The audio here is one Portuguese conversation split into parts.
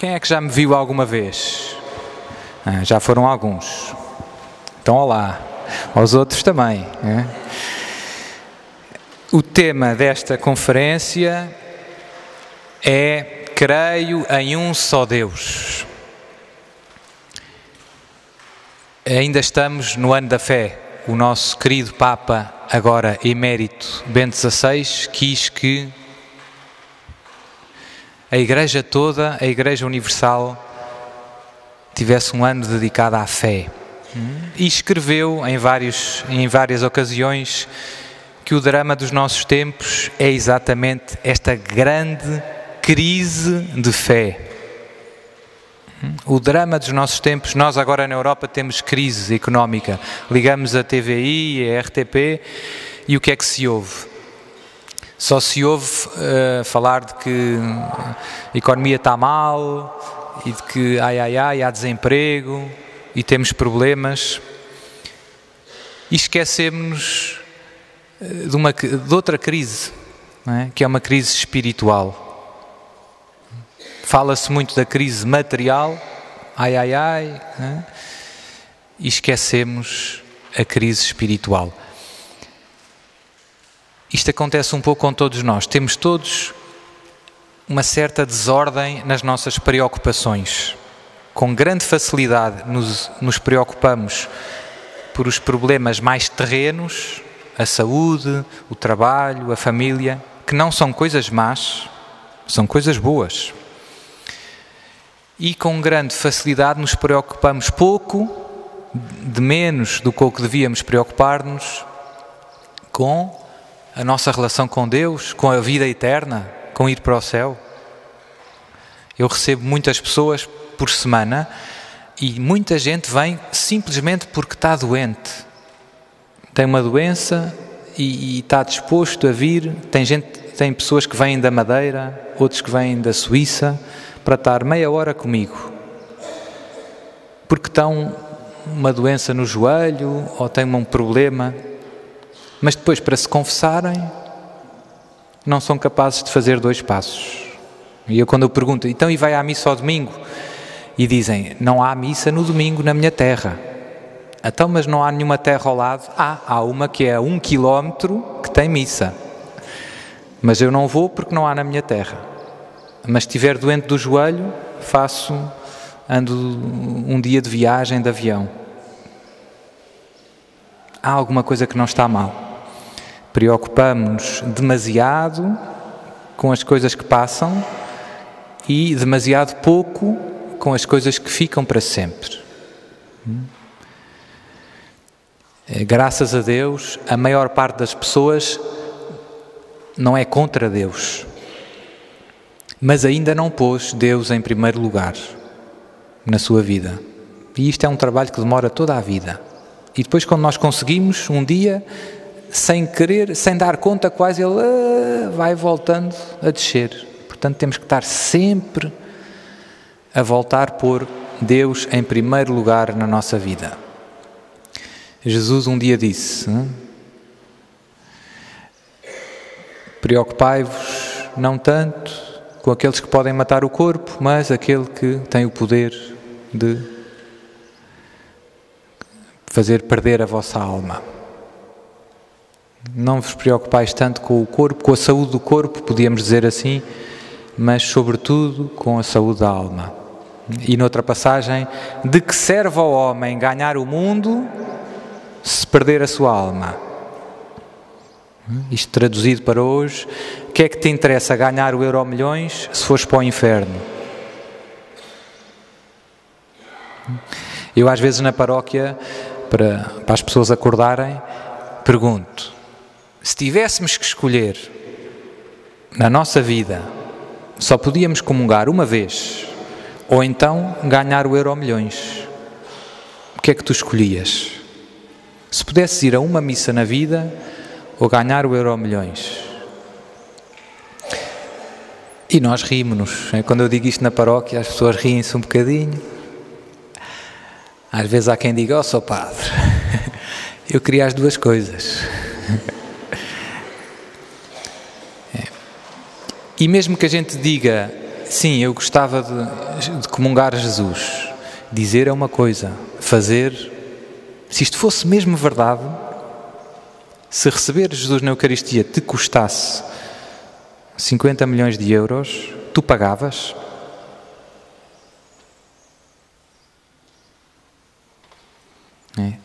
Quem é que já me viu alguma vez? Já foram alguns. Então, olá. Aos outros também. O tema desta conferência é Creio em um só Deus. Ainda estamos no ano da fé. O nosso querido Papa, agora emérito Bento XVI, quis que a Igreja toda, a Igreja Universal, tivesse um ano dedicado à fé. E escreveu em várias ocasiões que o drama dos nossos tempos é exatamente esta grande crise de fé. O drama dos nossos tempos, nós agora na Europa temos crise económica. Ligamos a TVI, a RTP e o que é que se ouve? Só se ouve falar de que a economia está mal e de que há desemprego e temos problemas. E esquecemos de outra crise, não é? Que é uma crise espiritual. Fala-se muito da crise material, né? E esquecemos a crise espiritual. Isto acontece um pouco com todos nós. Temos todos uma certa desordem nas nossas preocupações. Com grande facilidade nos preocupamos por os problemas mais terrenos, a saúde, o trabalho, a família, que não são coisas más, são coisas boas. E com grande facilidade nos preocupamos pouco, de menos do que o que devíamos preocupar-nos, com a nossa relação com Deus, com a vida eterna, com ir para o céu. Eu recebo muitas pessoas por semana e muita gente vem simplesmente porque está doente. Tem uma doença e está disposto a vir. Tem pessoas que vêm da Madeira, outros que vêm da Suíça, para estar meia hora comigo, porque estão uma doença no joelho ou têm um problema, mas depois para se confessarem não são capazes de fazer 2 passos. E quando eu pergunto, então e vai à missa ao domingo? E dizem, não há missa no domingo na minha terra. Então, mas não há nenhuma terra ao lado? Há uma que é a 1 quilómetro que tem missa, mas eu não vou porque não há na minha terra. Mas se estiver doente do joelho, ando um dia de viagem de avião. Há alguma coisa que não está mal. Preocupamos-nos demasiado com as coisas que passam e demasiado pouco com as coisas que ficam para sempre. Graças a Deus, a maior parte das pessoas não é contra Deus, mas ainda não pôs Deus em primeiro lugar na sua vida. E isto é um trabalho que demora toda a vida. E depois, quando nós conseguimos, um dia, sem querer, sem dar conta quase, ele vai voltando a descer. Portanto, temos que estar sempre a voltar a pôr Deus em primeiro lugar na nossa vida. Jesus um dia disse, preocupai-vos não tanto com aqueles que podem matar o corpo, mas aquele que tem o poder de fazer perder a vossa alma. Não vos preocupais tanto com o corpo, com a saúde do corpo, podíamos dizer assim, mas sobretudo com a saúde da alma. E noutra passagem, de que serve ao homem ganhar o mundo se perder a sua alma? Isto traduzido para hoje, o que é que te interessa ganhar o Euromilhões se fores para o inferno? Eu às vezes na paróquia, para as pessoas acordarem, pergunto, se tivéssemos que escolher na nossa vida, só podíamos comungar uma vez, ou então ganhar o Euromilhões, o que é que tu escolhias? Se pudesses ir a uma missa na vida, ou ganhar o Euromilhões? E nós rimos-nos. Quando eu digo isto na paróquia, as pessoas riem-se um bocadinho. Às vezes há quem diga, sou padre, eu queria as 2 coisas. E mesmo que a gente diga, sim, eu gostava de comungar Jesus. Dizer é uma coisa, fazer... Se isto fosse mesmo verdade, se receber Jesus na Eucaristia te custasse 50 milhões de euros, tu pagavas?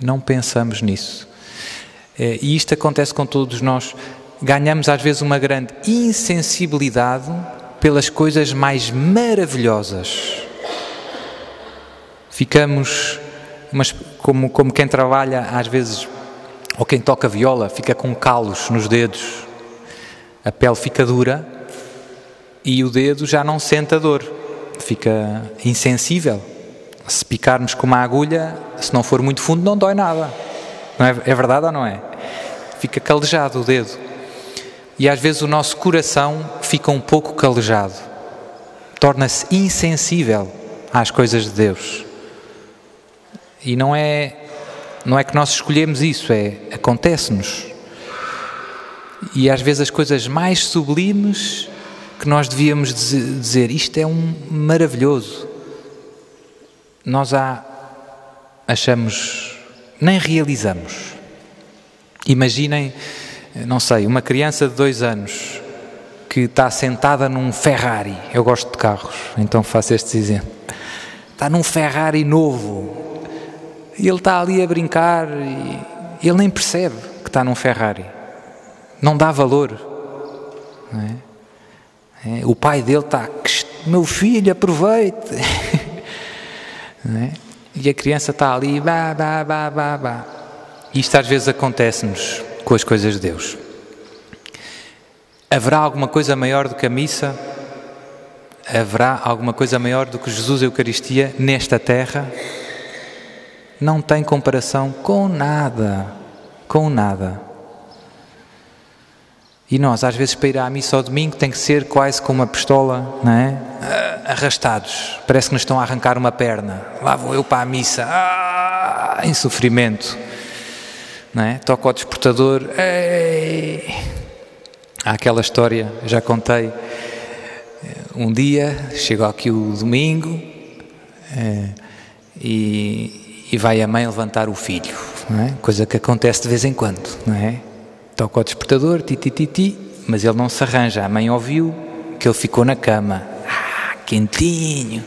Não pensamos nisso. E isto acontece com todos nós. Ganhamos às vezes uma grande insensibilidade pelas coisas mais maravilhosas. Ficamos, mas como quem trabalha às vezes, ou quem toca viola, fica com calos nos dedos. A pele fica dura e o dedo já não sente a dor. Fica insensível. Se picarmos com uma agulha, se não for muito fundo, não dói nada. Não é, é verdade ou não é? Fica calejado o dedo. E às vezes o nosso coração fica um pouco calejado. Torna-se insensível às coisas de Deus. E não é que nós escolhemos isso, acontece-nos. E às vezes as coisas mais sublimes que nós devíamos dizer, isto é maravilhoso. Nós achamos, nem realizamos. Imaginem, não sei, uma criança de 2 anos que está sentada num Ferrari. Eu gosto de carros, então faço este exemplo. Está num Ferrari novo e ele está ali a brincar e ele nem percebe que está num Ferrari. Não dá valor. Não é? O pai dele está, meu filho, aproveite. Não é? E a criança está ali, Isto às vezes acontece-nos com as coisas de Deus. Haverá alguma coisa maior do que a missa? Haverá alguma coisa maior do que Jesus e a Eucaristia nesta terra? Não tem comparação com nada. Com nada. E nós, às vezes, para ir à missa ao domingo, tem que ser quase com uma pistola, não é? Arrastados. Parece que nos estão a arrancar uma perna. Lá vou eu para a missa. Em sofrimento. Não é? Toco ao despertador. Ei. Há aquela história, já contei. Um dia, chegou aqui o domingo e vai a mãe levantar o filho. Não é? Coisa que acontece de vez em quando, não é? Toca ao despertador, mas ele não se arranja. A mãe ouviu que ele ficou na cama. Quentinho.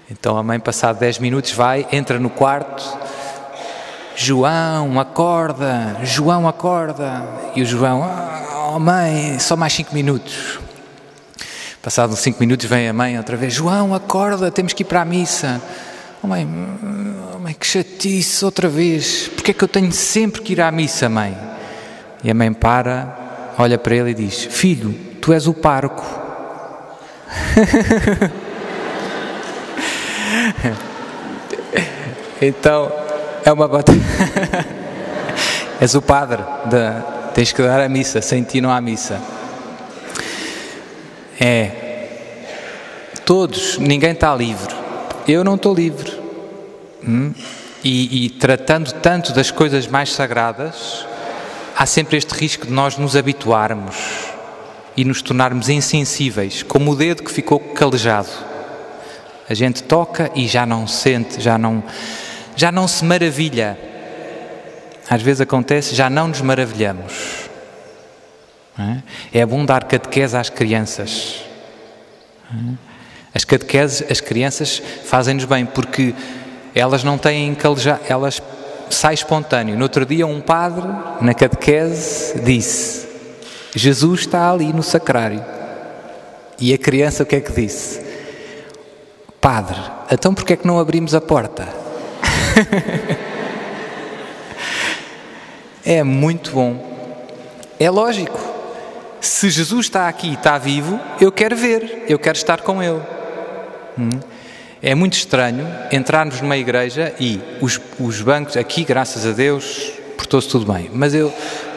Então a mãe, passado 10 minutos, entra no quarto. João, acorda. João, acorda. E o João, mãe, só mais 5 minutos. Passados 5 minutos vem a mãe outra vez. João, acorda, temos que ir para a missa. Mãe, que chatice outra vez. Porque é que eu tenho sempre que ir à missa, mãe? E a mãe para, olha para ele e diz, filho, tu és o pároco. Então, é uma batalha. És o padre, tens que dar a missa, sem ti não há missa. Todos, ninguém está livre. Eu não estou livre. E tratando tanto das coisas mais sagradas, há sempre este risco de nós nos habituarmos e nos tornarmos insensíveis, como o dedo que ficou calejado. A gente toca e já não sente, já não se maravilha. Às vezes acontece, já não nos maravilhamos. É bom dar catequese às crianças. As catequeses, as crianças fazem-nos bem, porque elas não têm calejado, elas saem espontâneo. No outro dia um padre, na catequese, disse, Jesus está ali no sacrário. E a criança o que é que disse? Padre, então porquê é que não abrimos a porta? É muito bom. É lógico. Se Jesus está aqui, está vivo, eu quero ver, eu quero estar com Ele. É muito estranho entrarmos numa igreja e os bancos, aqui, graças a Deus, portou-se tudo bem. Mas eu,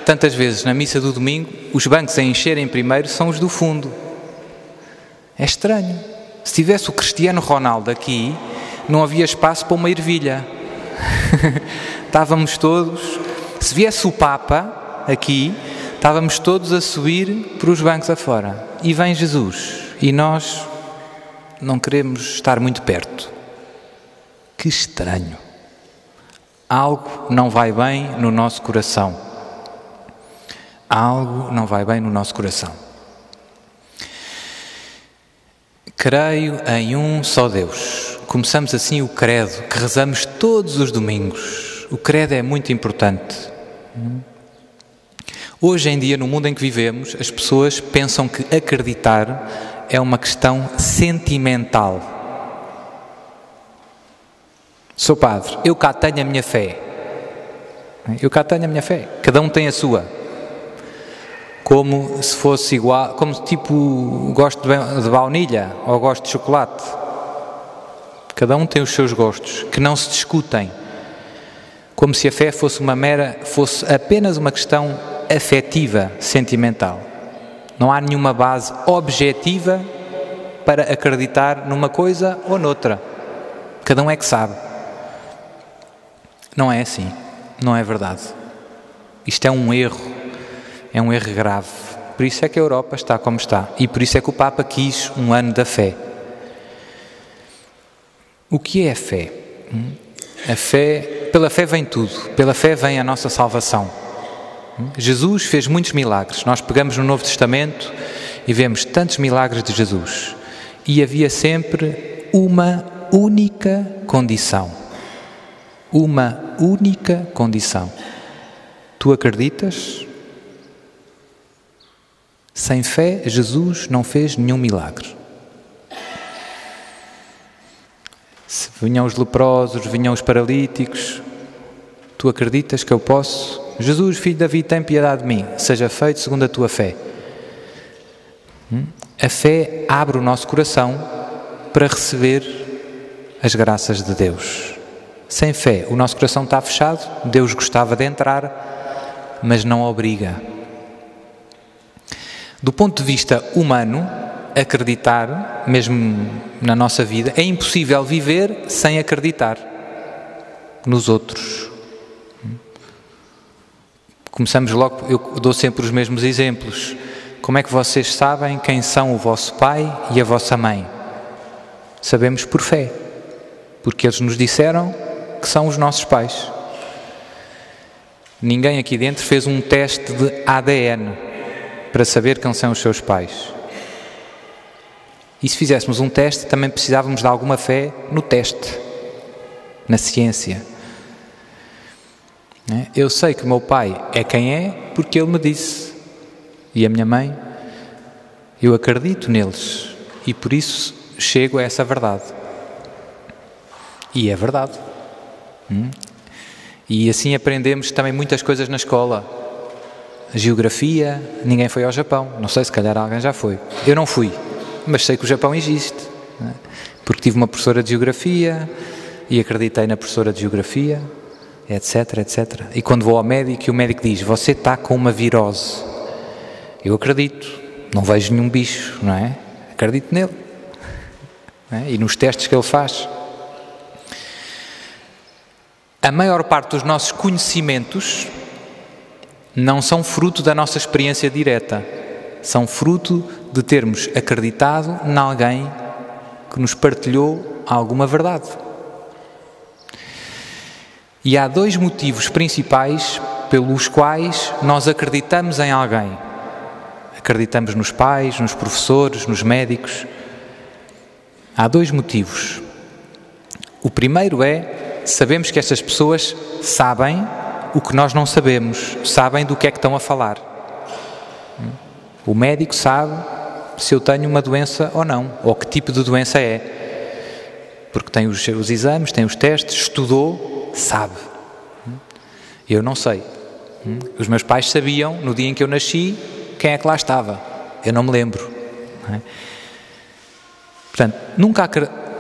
tantas vezes, na missa do domingo, os bancos a encherem primeiro são os do fundo. É estranho. Se tivesse o Cristiano Ronaldo aqui, não havia espaço para uma ervilha. Estávamos todos... Se viesse o Papa aqui, estávamos todos a subir para os bancos afora. E vem Jesus. E nós não queremos estar muito perto. Que estranho. Algo não vai bem no nosso coração. Algo não vai bem no nosso coração. Creio em um só Deus. Começamos assim o credo, que rezamos todos os domingos. O credo é muito importante. Hoje em dia, no mundo em que vivemos, as pessoas pensam que acreditar é uma questão sentimental. Sou padre, eu cá tenho a minha fé. Eu cá tenho a minha fé. Cada um tem a sua. Como se fosse igual, como tipo, gosto de baunilha ou gosto de chocolate. Cada um tem os seus gostos, que não se discutem. Como se a fé fosse apenas uma questão afetiva, sentimental. Não há nenhuma base objetiva para acreditar numa coisa ou noutra. Cada um é que sabe. Não é assim. Não é verdade. Isto é um erro. É um erro grave. Por isso é que a Europa está como está. E por isso é que o Papa quis um ano da fé. O que é a fé? A fé, pela fé vem tudo. Pela fé vem a nossa salvação. Jesus fez muitos milagres. Nós pegamos no Novo Testamento e vemos tantos milagres de Jesus. E havia sempre uma única condição. Uma única condição. Tu acreditas? Sem fé, Jesus não fez nenhum milagre. Se vinham os leprosos, vinham os paralíticos, tu acreditas que eu posso? Jesus, filho de Davi, tem piedade de mim, seja feito segundo a tua fé. A fé abre o nosso coração para receber as graças de Deus. Sem fé, o nosso coração está fechado, Deus gostava de entrar, mas não obriga. Do ponto de vista humano, acreditar, mesmo na nossa vida, é impossível viver sem acreditar nos outros. Começamos logo, eu dou sempre os mesmos exemplos. Como é que vocês sabem quem são o vosso pai e a vossa mãe? Sabemos por fé, porque eles nos disseram que são os nossos pais. Ninguém aqui dentro fez um teste de ADN para saber quem são os seus pais. E se fizéssemos um teste, também precisávamos de alguma fé no teste, na ciência. Eu sei que o meu pai é quem é porque ele me disse. E a minha mãe, eu acredito neles. E por isso chego a essa verdade. E é verdade. E assim aprendemos também muitas coisas na escola. Geografia, ninguém foi ao Japão. Não sei, se calhar alguém já foi. Eu não fui, mas sei que o Japão existe. Porque tive uma professora de Geografia e acreditei na professora de Geografia, etc, etc. E quando vou ao médico e o médico diz, você está com uma virose. Eu acredito. Não vejo nenhum bicho, não é? Acredito nele. E nos testes que ele faz. A maior parte dos nossos conhecimentos não são fruto da nossa experiência direta, são fruto de termos acreditado em alguém que nos partilhou alguma verdade. E há dois motivos principais pelos quais nós acreditamos em alguém. Acreditamos nos pais, nos professores, nos médicos. Há dois motivos. O primeiro é, sabemos que estas pessoas sabem o que nós não sabemos, sabem do que é que estão a falar. O médico sabe se eu tenho uma doença ou não, ou que tipo de doença é. Porque tem os exames, tem os testes, estudou, sabe. Eu não sei. Os meus pais sabiam, no dia em que eu nasci, quem é que lá estava. Eu não me lembro. Portanto, nunca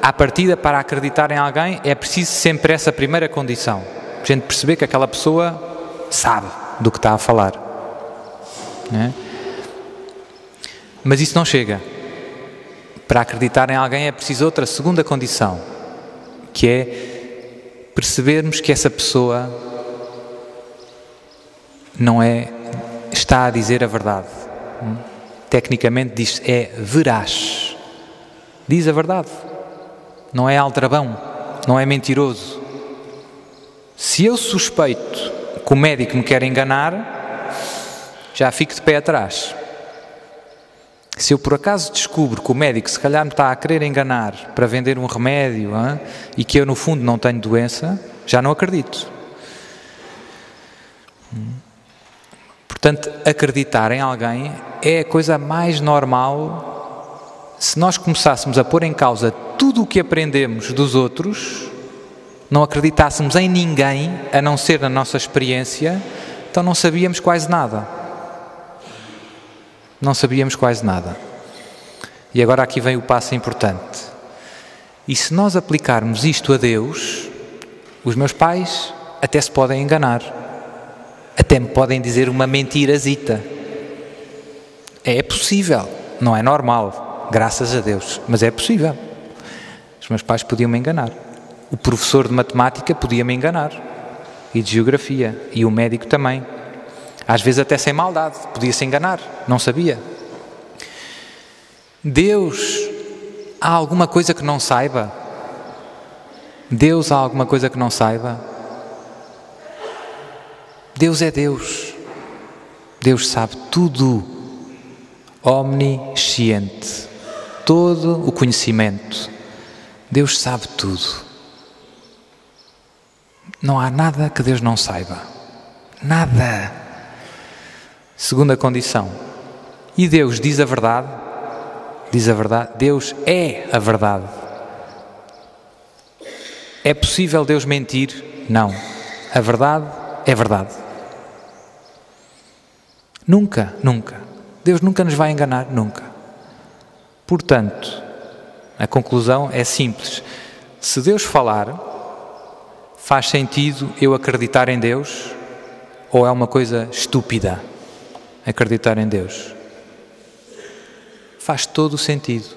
à partida, para acreditar em alguém, é preciso sempre essa primeira condição. A gente perceber que aquela pessoa sabe do que está a falar. Mas isso não chega. Para acreditar em alguém é preciso outra segunda condição, que é percebermos que essa pessoa está a dizer a verdade. Tecnicamente diz é veraz. Diz a verdade. Não é aldrabão, não é mentiroso. Se eu suspeito que o médico me quer enganar, já fico de pé atrás. Se eu por acaso descubro que o médico se calhar me está a querer enganar para vender um remédio, e que eu no fundo não tenho doença, já não acredito. Portanto, acreditar em alguém é a coisa mais normal. Se nós começássemos a pôr em causa tudo o que aprendemos dos outros, não acreditássemos em ninguém, a não ser na nossa experiência, então não sabíamos quase nada. Não sabíamos quase nada. E agora aqui vem o passo importante. E se nós aplicarmos isto a Deus, os meus pais até se podem enganar. Até me podem dizer uma mentirazita. É possível. Não é normal, graças a Deus, mas é possível. Os meus pais podiam me enganar. O professor de matemática podia me enganar. E de geografia. E o médico também. Às vezes até sem maldade. Podia-se enganar. Não sabia. Deus, há alguma coisa que não saiba? Deus, há alguma coisa que não saiba? Deus é Deus. Deus sabe tudo. Omnisciente. Todo o conhecimento. Deus sabe tudo. Não há nada que Deus não saiba. Nada. Segunda condição. E Deus diz a verdade? Diz a verdade. Deus é a verdade. É possível Deus mentir? Não. A verdade é verdade. Nunca, nunca. Deus nunca nos vai enganar, nunca. Portanto, a conclusão é simples. Se Deus falar, faz sentido eu acreditar em Deus ou é uma coisa estúpida acreditar em Deus? Faz todo o sentido.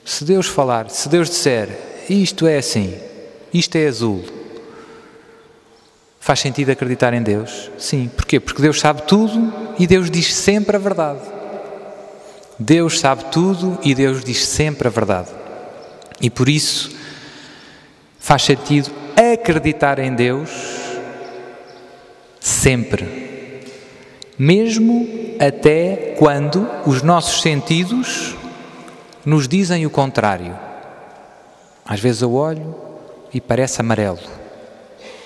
Se Deus falar, se Deus disser isto é assim, isto é azul, faz sentido acreditar em Deus? Sim. Porquê? Porque Deus sabe tudo e Deus diz sempre a verdade. Deus sabe tudo e Deus diz sempre a verdade. E por isso faz sentido acreditar em Deus sempre. Mesmo até quando os nossos sentidos nos dizem o contrário. Às vezes eu olho e parece amarelo.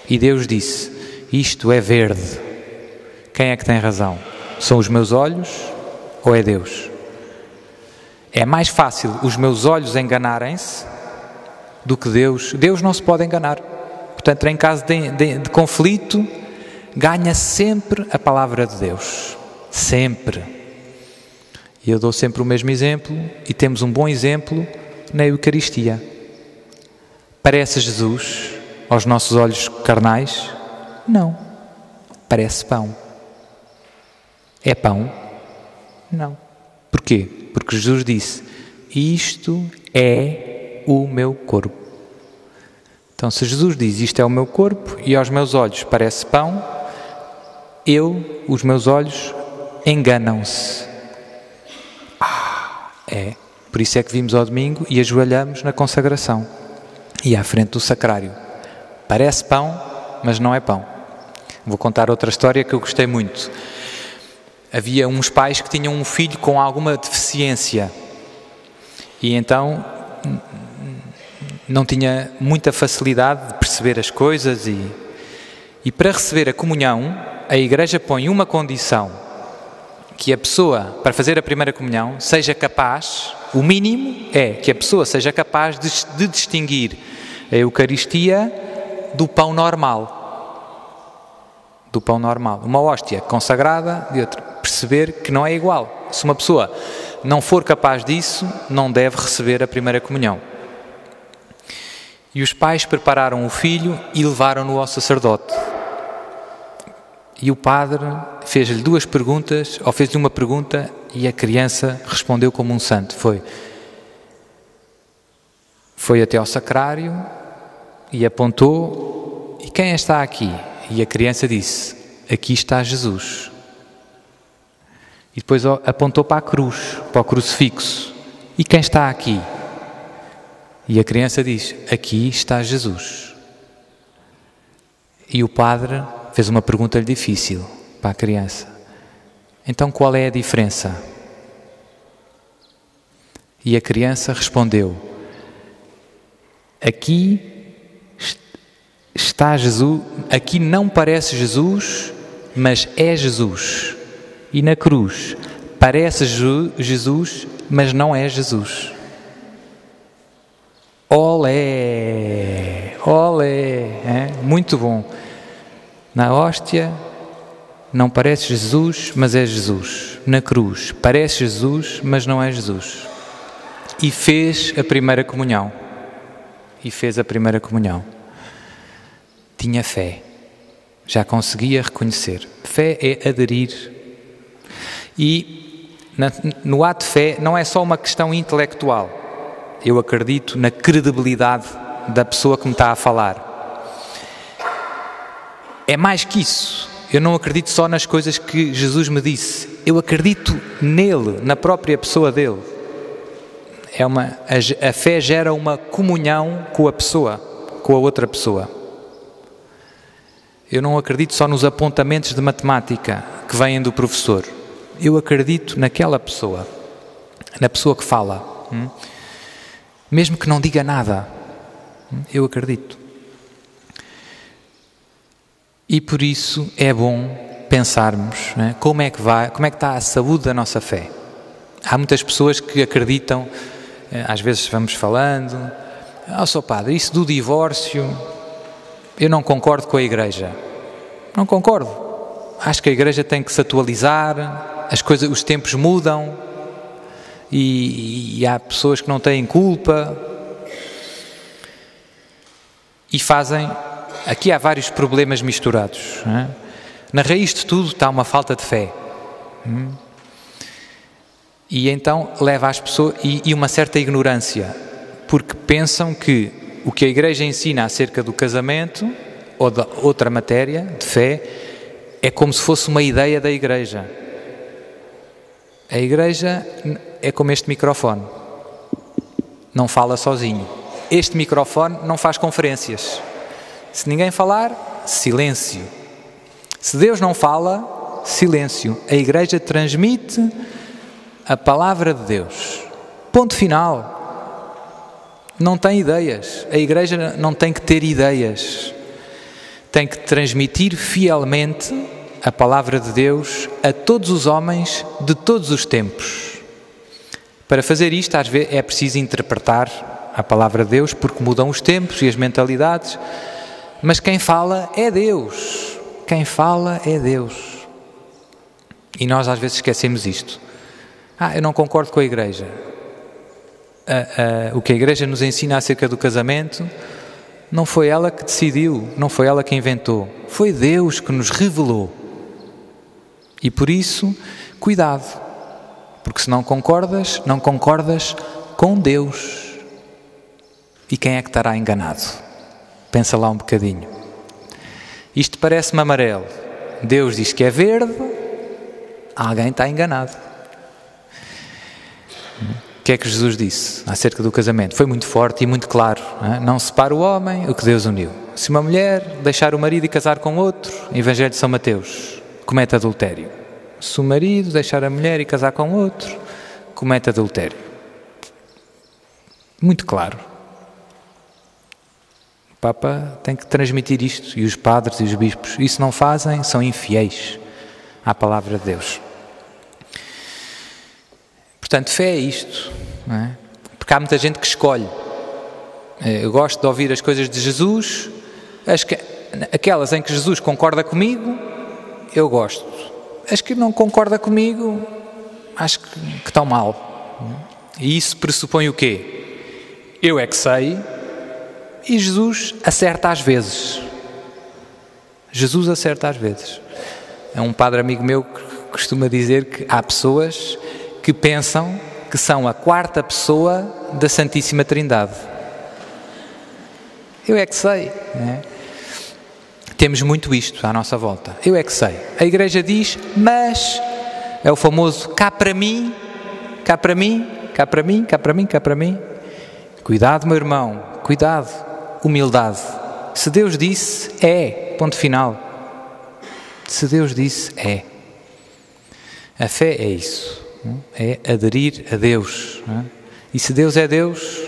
E Deus disse, isto é verde. Quem é que tem razão? São os meus olhos ou é Deus? É mais fácil os meus olhos enganarem-se do que Deus. Deus não se pode enganar. Portanto, em caso de conflito, ganha sempre a palavra de Deus. Sempre. E eu dou sempre o mesmo exemplo e temos um bom exemplo na Eucaristia. Parece Jesus aos nossos olhos carnais? Não. Parece pão. É pão? Não. Porquê? Porque Jesus disse, isto é o meu corpo. Então, se Jesus diz, isto é o meu corpo, e aos meus olhos parece pão, os meus olhos enganam-se. É. Por isso é que vimos ao domingo e ajoelhamos na consagração. E à frente do sacrário. Parece pão, mas não é pão. Vou contar outra história que eu gostei muito. Havia uns pais que tinham um filho com alguma deficiência. E então não tinha muita facilidade de perceber as coisas e para receber a comunhão, a Igreja põe uma condição, que a pessoa, para fazer a primeira comunhão, seja capaz, o mínimo é que a pessoa seja capaz de distinguir a Eucaristia do pão normal. Do pão normal. Uma hóstia consagrada de outra. Perceber que não é igual. Se uma pessoa não for capaz disso, não deve receber a primeira comunhão. E os pais prepararam o filho e levaram-no ao sacerdote. E o padre fez-lhe duas perguntas, ou fez-lhe uma pergunta, e a criança respondeu como um santo. Foi até ao sacrário e apontou, e quem está aqui? E a criança disse, aqui está Jesus. E depois apontou para a cruz, para o crucifixo. E quem está aqui? E a criança diz: aqui está Jesus. E o padre fez uma pergunta difícil para a criança: então qual é a diferença? E a criança respondeu: aqui está Jesus, aqui não parece Jesus, mas é Jesus. E na cruz parece Jesus, mas não é Jesus. Olé! Olé! Muito bom. Na hóstia não parece Jesus, mas é Jesus. Na cruz parece Jesus, mas não é Jesus. E fez a primeira comunhão. Tinha fé. Já conseguia reconhecer. Fé é aderir. E no ato de fé não é só uma questão intelectual. Eu acredito na credibilidade da pessoa que me está a falar. É mais que isso. Eu não acredito só nas coisas que Jesus me disse. Eu acredito nele, na própria pessoa dele. A fé gera uma comunhão com a pessoa, com a outra pessoa. Eu não acredito só nos apontamentos de matemática que vêm do professor. Eu acredito naquela pessoa, na pessoa que fala. Mesmo que não diga nada, eu acredito. E por isso é bom pensarmos, como é que está a saúde da nossa fé. Há muitas pessoas que acreditam, às vezes vamos falando: Sr. Padre, isso do divórcio, eu não concordo com a Igreja. Não concordo. Acho que a Igreja tem que se atualizar, os tempos mudam e há pessoas que não têm culpa e fazem... Aqui há vários problemas misturados. Na raiz de tudo está uma falta de fé. E então leva as pessoas... E uma certa ignorância, porque pensam que o que a Igreja ensina acerca do casamento ou de outra matéria de fé é como se fosse uma ideia da Igreja. A Igreja é como este microfone. Não fala sozinho. Este microfone não faz conferências. Se ninguém falar, silêncio. Se Deus não fala, silêncio. A Igreja transmite a palavra de Deus. Ponto final. Não tem ideias. A Igreja não tem que ter ideias. Tem que transmitir fielmente a palavra de Deus a todos os homens de todos os tempos. Para fazer isto, às vezes, é preciso interpretar a palavra de Deus, porque mudam os tempos e as mentalidades. Mas quem fala é Deus. Quem fala é Deus. E nós às vezes esquecemos isto. Eu não concordo com a Igreja. O que a Igreja nos ensina acerca do casamento não foi ela que decidiu, não foi ela que inventou. Foi Deus que nos revelou. E por isso, cuidado. Porque se não concordas com Deus. E quem é que estará enganado? Pensa lá um bocadinho. Isto parece-me amarelo. Deus diz que é verde. Alguém está enganado. O que é que Jesus disse acerca do casamento? Foi muito forte e muito claro. Não separa o homem o que Deus uniu. Se uma mulher deixar o marido e casar com outro, Evangelho de São Mateus, comete adultério. Se o marido deixar a mulher e casar com outro, comete adultério. Muito claro. O Papa tem que transmitir isto, e os padres e os bispos. E se não fazem, são infiéis à palavra de Deus. Portanto, fé é isto, não é? Porque há muita gente que escolhe. Eu gosto de ouvir as coisas de Jesus, aquelas em que Jesus concorda comigo, eu gosto. As que não concorda comigo, acho que estão mal. E isso pressupõe o quê? Eu é que sei, e Jesus acerta às vezes. Jesus acerta às vezes. É um padre amigo meu que costuma dizer que há pessoas que pensam que são a quarta pessoa da Santíssima Trindade. Eu é que sei, não é? Temos muito isto à nossa volta. Eu é que sei. A Igreja diz, mas é o famoso cá para mim, cá para mim, cá para mim, cá para mim, cá para mim. Cuidado, meu irmão, cuidado, humildade. Se Deus disse, é, ponto final. Se Deus disse, é. A fé é isso, é aderir a Deus. E se Deus é Deus,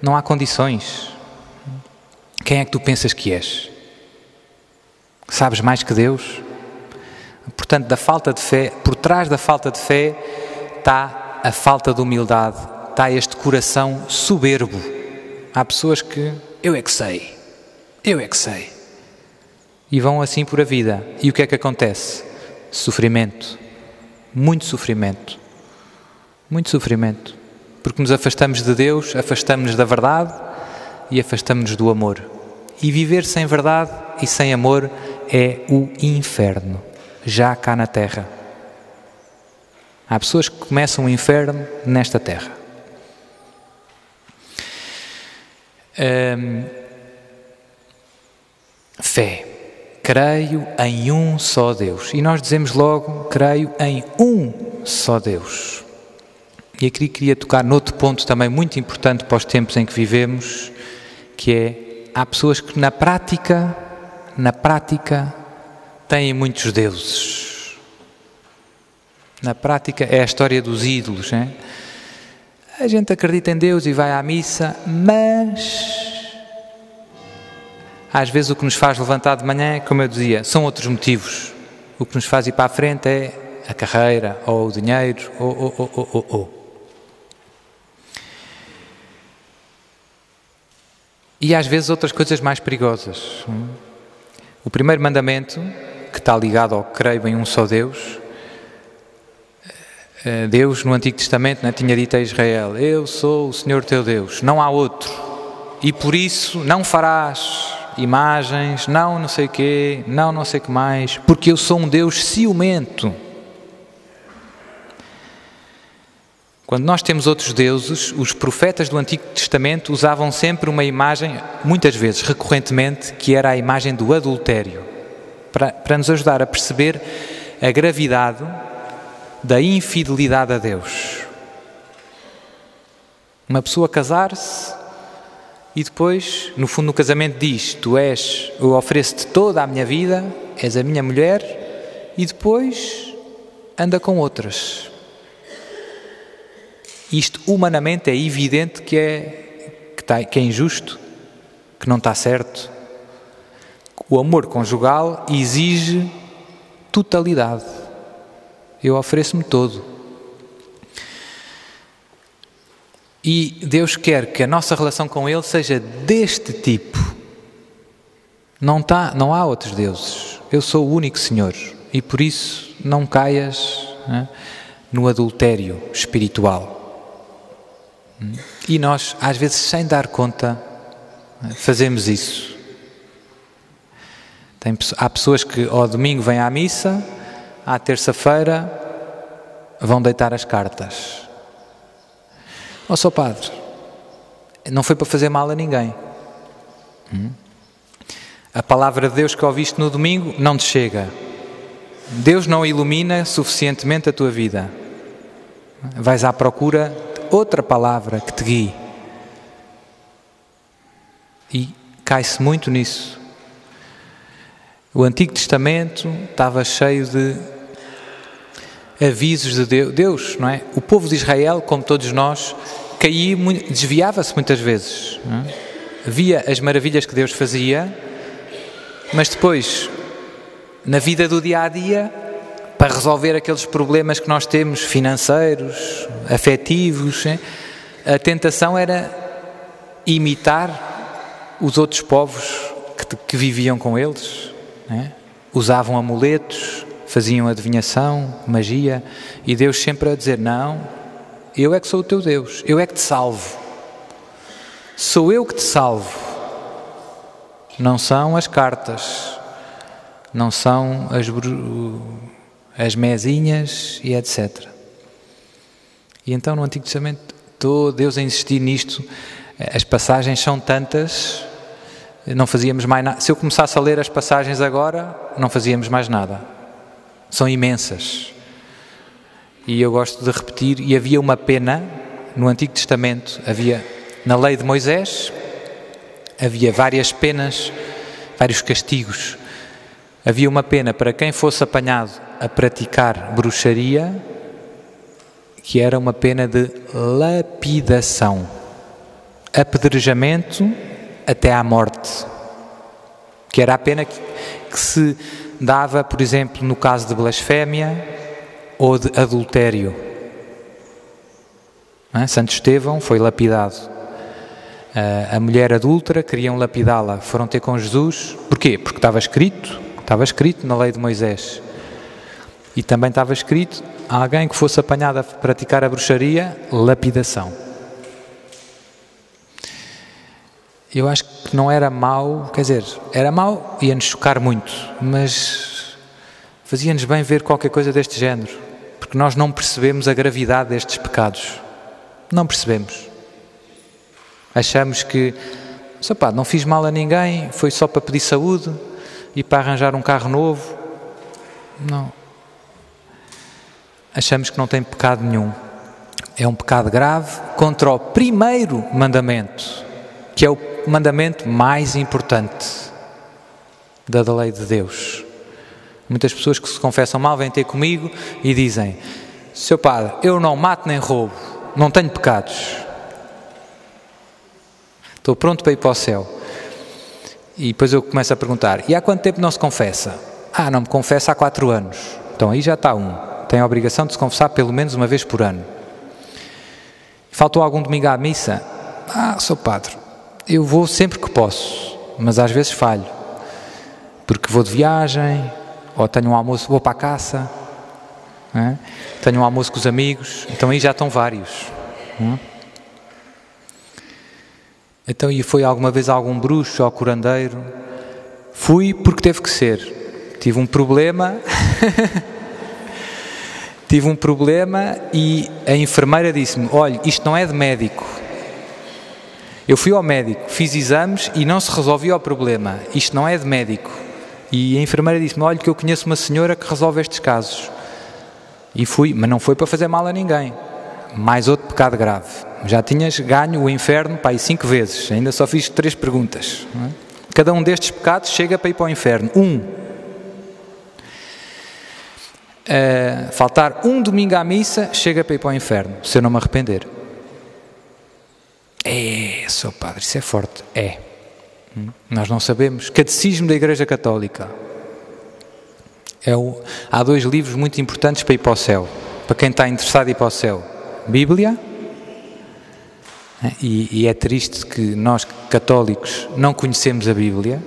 não há condições. Quem é que tu pensas que és? Sabes mais que Deus? Portanto, da falta de fé, por trás da falta de fé está a falta de humildade, está este coração soberbo. Há pessoas que, eu é que sei, e vão assim por a vida. E o que é que acontece? Sofrimento, muito sofrimento, porque nos afastamos de Deus, afastamos-nos da verdade e afastamos-nos do amor. E viver sem verdade e sem amor é o inferno, já cá na terra. Há pessoas que começam o inferno nesta terra. Fé. Creio em um só Deus. E nós dizemos logo, creio em um só Deus. E aqui queria tocar noutro ponto também muito importante para os tempos em que vivemos, que é, há pessoas que na prática, têm muitos deuses. Na prática é a história dos ídolos, né? A gente acredita em Deus e vai à missa, mas às vezes o que nos faz levantar de manhã, como eu dizia, são outros motivos. O que nos faz ir para a frente é a carreira, ou o dinheiro, ou. E às vezes outras coisas mais perigosas. O primeiro mandamento, que está ligado ao creio em um só Deus, Deus no Antigo Testamento, né, tinha dito a Israel, eu sou o Senhor teu Deus, não há outro, e por isso não farás imagens, não sei o quê, não sei o que mais, porque eu sou um Deus ciumento. Quando nós temos outros deuses, os profetas do Antigo Testamento usavam sempre uma imagem, muitas vezes, recorrentemente, que era a imagem do adultério, para nos ajudar a perceber a gravidade da infidelidade a Deus. Uma pessoa casar-se e depois, no fundo, no casamento diz, eu ofereço-te toda a minha vida, és a minha mulher, e depois anda com outras. Isto humanamente é evidente que é injusto, que não está certo. O amor conjugal exige totalidade. Eu ofereço-me todo. E Deus quer que a nossa relação com Ele seja deste tipo. Não há outros deuses. Eu sou o único Senhor. E por isso não caias, né, no adultério espiritual. E nós, às vezes, sem dar conta, fazemos isso. Há pessoas que ao domingo vêm à missa, à terça-feira vão deitar as cartas. Sou padre, não foi para fazer mal a ninguém. A palavra de Deus que ouviste no domingo não te chega. Deus não ilumina suficientemente a tua vida. Vais à procura outra palavra que te guie. E cai-se muito nisso. O Antigo Testamento estava cheio de avisos de Deus, não é? O povo de Israel, como todos nós, desviava-se muitas vezes. Não é? Via as maravilhas que Deus fazia, mas depois, na vida do dia-a-dia, para resolver aqueles problemas que nós temos, financeiros, afetivos, a tentação era imitar os outros povos que viviam com eles, usavam amuletos, faziam adivinhação, magia, e Deus sempre a dizer, não, eu é que sou o teu Deus, eu é que te salvo, sou eu que te salvo, não são as cartas, não são as mesinhas e etc. E então no Antigo Testamento, Deus a insistir nisto, as passagens são tantas, não fazíamos mais nada. Se eu começasse a ler as passagens agora, não fazíamos mais nada. São imensas. E eu gosto de repetir, e havia uma pena, no Antigo Testamento, havia Na lei de Moisés havia várias penas, vários castigos. Havia uma pena para quem fosse apanhado a praticar bruxaria, que era uma pena de lapidação, apedrejamento até à morte, que era a pena que se dava, por exemplo, no caso de blasfémia ou de adultério. Santo Estevão foi lapidado. A mulher adúltera, queriam lapidá-la, foram ter com Jesus. Porquê? Porque estava escrito na lei de Moisés. E também estava escrito, alguém que fosse apanhado a praticar a bruxaria, lapidação. Eu acho que não era mau, quer dizer, era mau, ia-nos chocar muito, mas fazia-nos bem ver qualquer coisa deste género, porque nós não percebemos a gravidade destes pecados. Não percebemos. Achamos que, não fiz mal a ninguém, foi só para pedir saúde e para arranjar um carro novo. Não. Achamos que não tem pecado nenhum. É um pecado grave contra o primeiro mandamento, que é o mandamento mais importante da lei de Deus. Muitas pessoas que se confessam mal vêm ter comigo e dizem: Seu Padre, eu não mato nem roubo, não tenho pecados, estou pronto para ir para o céu. E depois eu começo a perguntar: e há quanto tempo não se confessa? Não me confessa há 4 anos. Então aí já está tem a obrigação de se confessar pelo menos uma vez por ano. Faltou algum domingo à missa? Sou padre, eu vou sempre que posso, mas às vezes falho, porque vou de viagem, ou tenho um almoço, vou para a caça, tenho um almoço com os amigos, então aí já estão vários. Então, e foi alguma vez algum bruxo ou curandeiro? Fui porque teve que ser. Tive um problema e a enfermeira disse-me: olha, isto não é de médico. Eu fui ao médico, fiz exames e não se resolvia o problema. Isto não é de médico. E a enfermeira disse-me: olha, que eu conheço uma senhora que resolve estes casos. E fui, mas não foi para fazer mal a ninguém. Mais outro pecado grave. Já tinhas ganho o inferno, 5 vezes. Ainda só fiz 3 perguntas. Cada um destes pecados chega para ir para o inferno. Faltar um domingo à missa chega para ir para o inferno, se eu não me arrepender. Sou padre, isso é forte. Nós não sabemos. Catecismo da Igreja Católica. Há 2 livros muito importantes para ir para o céu, para quem está interessado em ir para o céu: Bíblia, e é triste que nós católicos não conhecemos a Bíblia.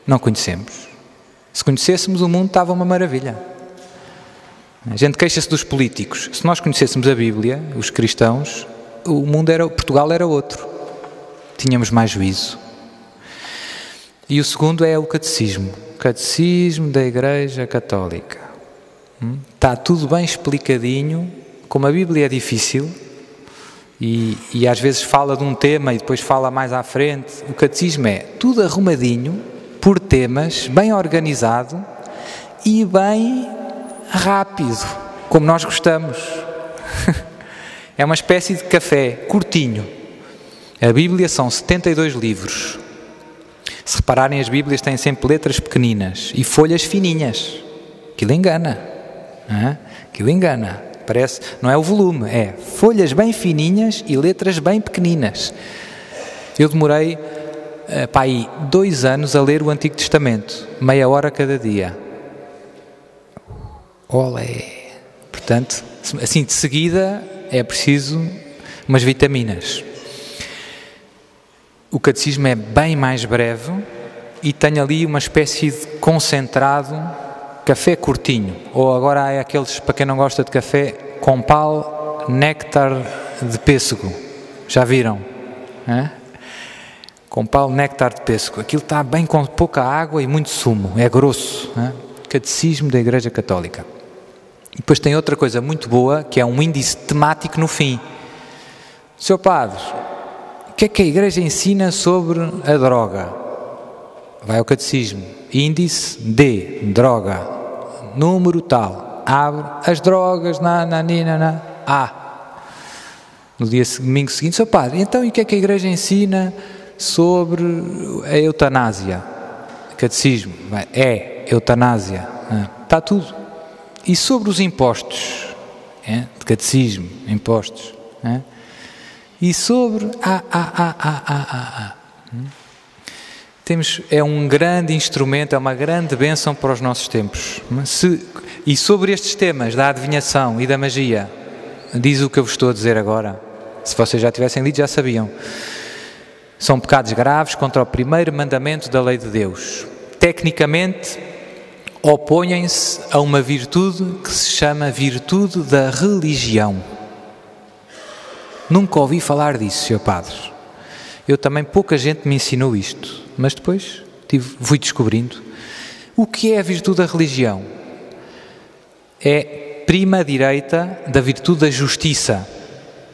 Não conhecemos. Se conhecêssemos, o mundo estava uma maravilha. A gente queixa-se dos políticos. Se nós conhecêssemos a Bíblia, os cristãos, Portugal era outro. Tínhamos mais juízo. E o segundo é o catecismo. Catecismo da Igreja Católica. Está tudo bem explicadinho. Como a Bíblia é difícil e às vezes fala de um tema e depois fala mais à frente, o catecismo é tudo arrumadinho, por temas, bem organizado e bem rápido, como nós gostamos. É uma espécie de café curtinho. A Bíblia são 72 livros. Se repararem, as Bíblias têm sempre letras pequeninas e folhas fininhas. Aquilo engana. Aquilo engana. Parece, não é o volume, é folhas bem fininhas e letras bem pequeninas. Eu demorei 2 anos a ler o Antigo Testamento, meia hora cada dia. Olé! Portanto, assim de seguida é preciso umas vitaminas. O catecismo é bem mais breve e tem ali uma espécie de concentrado, café curtinho, ou agora há aqueles, para quem não gosta de café, compal néctar de pêssego. Já viram? Compal néctar de pêssego. Aquilo está bem com pouca água e muito sumo, é grosso. Catecismo da Igreja Católica. E depois tem outra coisa muito boa, que é um índice temático no fim. Seu Padre, o que é que a Igreja ensina sobre a droga? Vai ao catecismo. Índice D, droga. Número tal. Abre as drogas, A. No domingo seguinte, Sr. Padre, então e o que é que a Igreja ensina sobre a eutanásia? Catecismo, eutanásia, está tudo. E sobre os impostos? De catecismo, impostos. E sobre... É um grande instrumento, é uma grande bênção para os nossos tempos. E sobre estes temas da adivinhação e da magia, diz o que eu vos estou a dizer agora. Se vocês já tivessem lido, já sabiam. São pecados graves contra o primeiro mandamento da lei de Deus. Tecnicamente, opõem-se a uma virtude que se chama virtude da religião. Nunca ouvi falar disso, Sr. Padre. Eu também, pouca gente me ensinou isto, mas depois fui descobrindo. O que é a virtude da religião? É prima direita da virtude da justiça.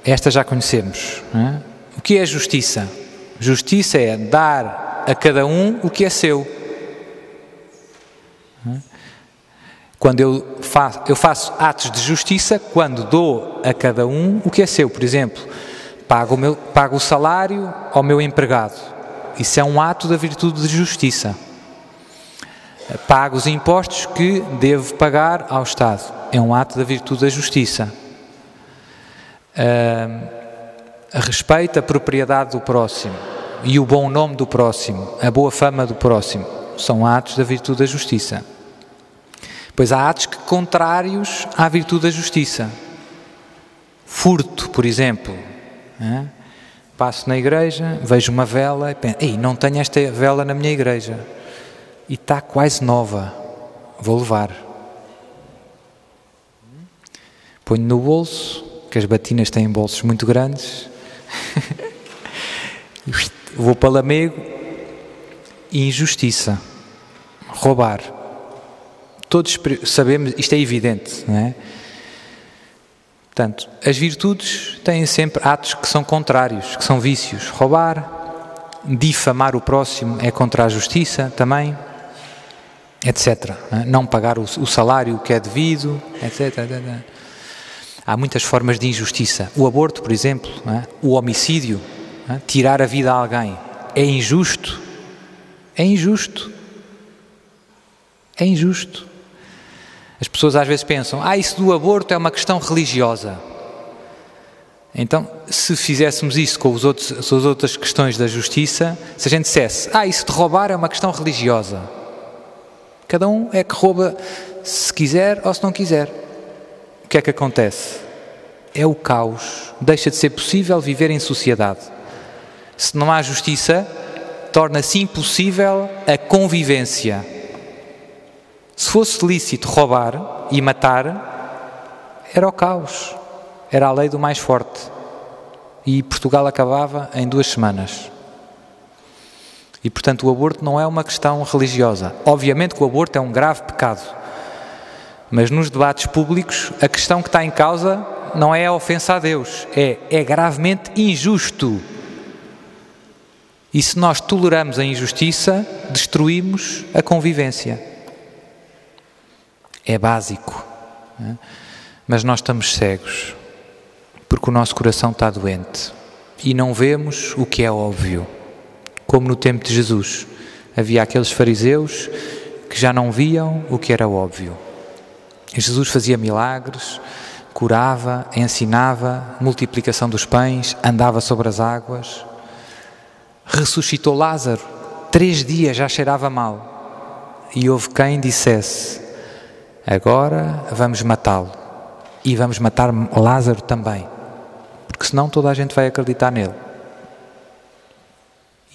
Esta já conhecemos. Não é? O que é a justiça? Justiça é dar a cada um o que é seu. Quando eu faço atos de justiça, quando dou a cada um o que é seu. Por exemplo, pago o salário ao meu empregado. Isso é um ato da virtude de justiça. Pago os impostos que devo pagar ao Estado. É um ato da virtude da justiça. Respeito a propriedade do próximo e o bom nome do próximo, a boa fama do próximo, são atos da virtude da justiça. Pois há atos contrários à virtude da justiça. Furto, por exemplo. Passo na igreja, vejo uma vela e penso, não tenho esta vela na minha igreja. E está quase nova, vou levar. Ponho no bolso, que as batinas têm bolsos muito grandes. Vou para Lamego. Injustiça. Roubar. Todos sabemos, isto é evidente, não é? Portanto, as virtudes têm sempre atos que são contrários, que são vícios. Roubar, difamar o próximo é contra a justiça também, etc. Não pagar o salário que é devido, etc. Há muitas formas de injustiça. O aborto, por exemplo, o homicídio, tirar a vida a alguém, é injusto. É injusto. É injusto. As pessoas às vezes pensam, isso do aborto é uma questão religiosa. Então, se fizéssemos isso com as outras questões da justiça, se a gente dissesse, isso de roubar é uma questão religiosa. Cada um é que rouba se quiser ou se não quiser. O que é que acontece? É o caos. Deixa de ser possível viver em sociedade. Se não há justiça, torna-se impossível a convivência. Se fosse lícito roubar e matar, era o caos. Era a lei do mais forte. E Portugal acabava em 2 semanas. E, portanto, o aborto não é uma questão religiosa. Obviamente que o aborto é um grave pecado. Mas nos debates públicos, a questão que está em causa não é a ofensa a Deus. É gravemente injusto. E se nós toleramos a injustiça, destruímos a convivência. É básico. Mas nós estamos cegos. Porque o nosso coração está doente. E não vemos o que é óbvio. Como no tempo de Jesus. Havia aqueles fariseus que já não viam o que era óbvio. Jesus fazia milagres, curava, ensinava, multiplicação dos pães, andava sobre as águas. Ressuscitou Lázaro. 3 dias já cheirava mal. E houve quem dissesse, agora vamos matá-lo. E vamos matar Lázaro também. Porque senão toda a gente vai acreditar nele.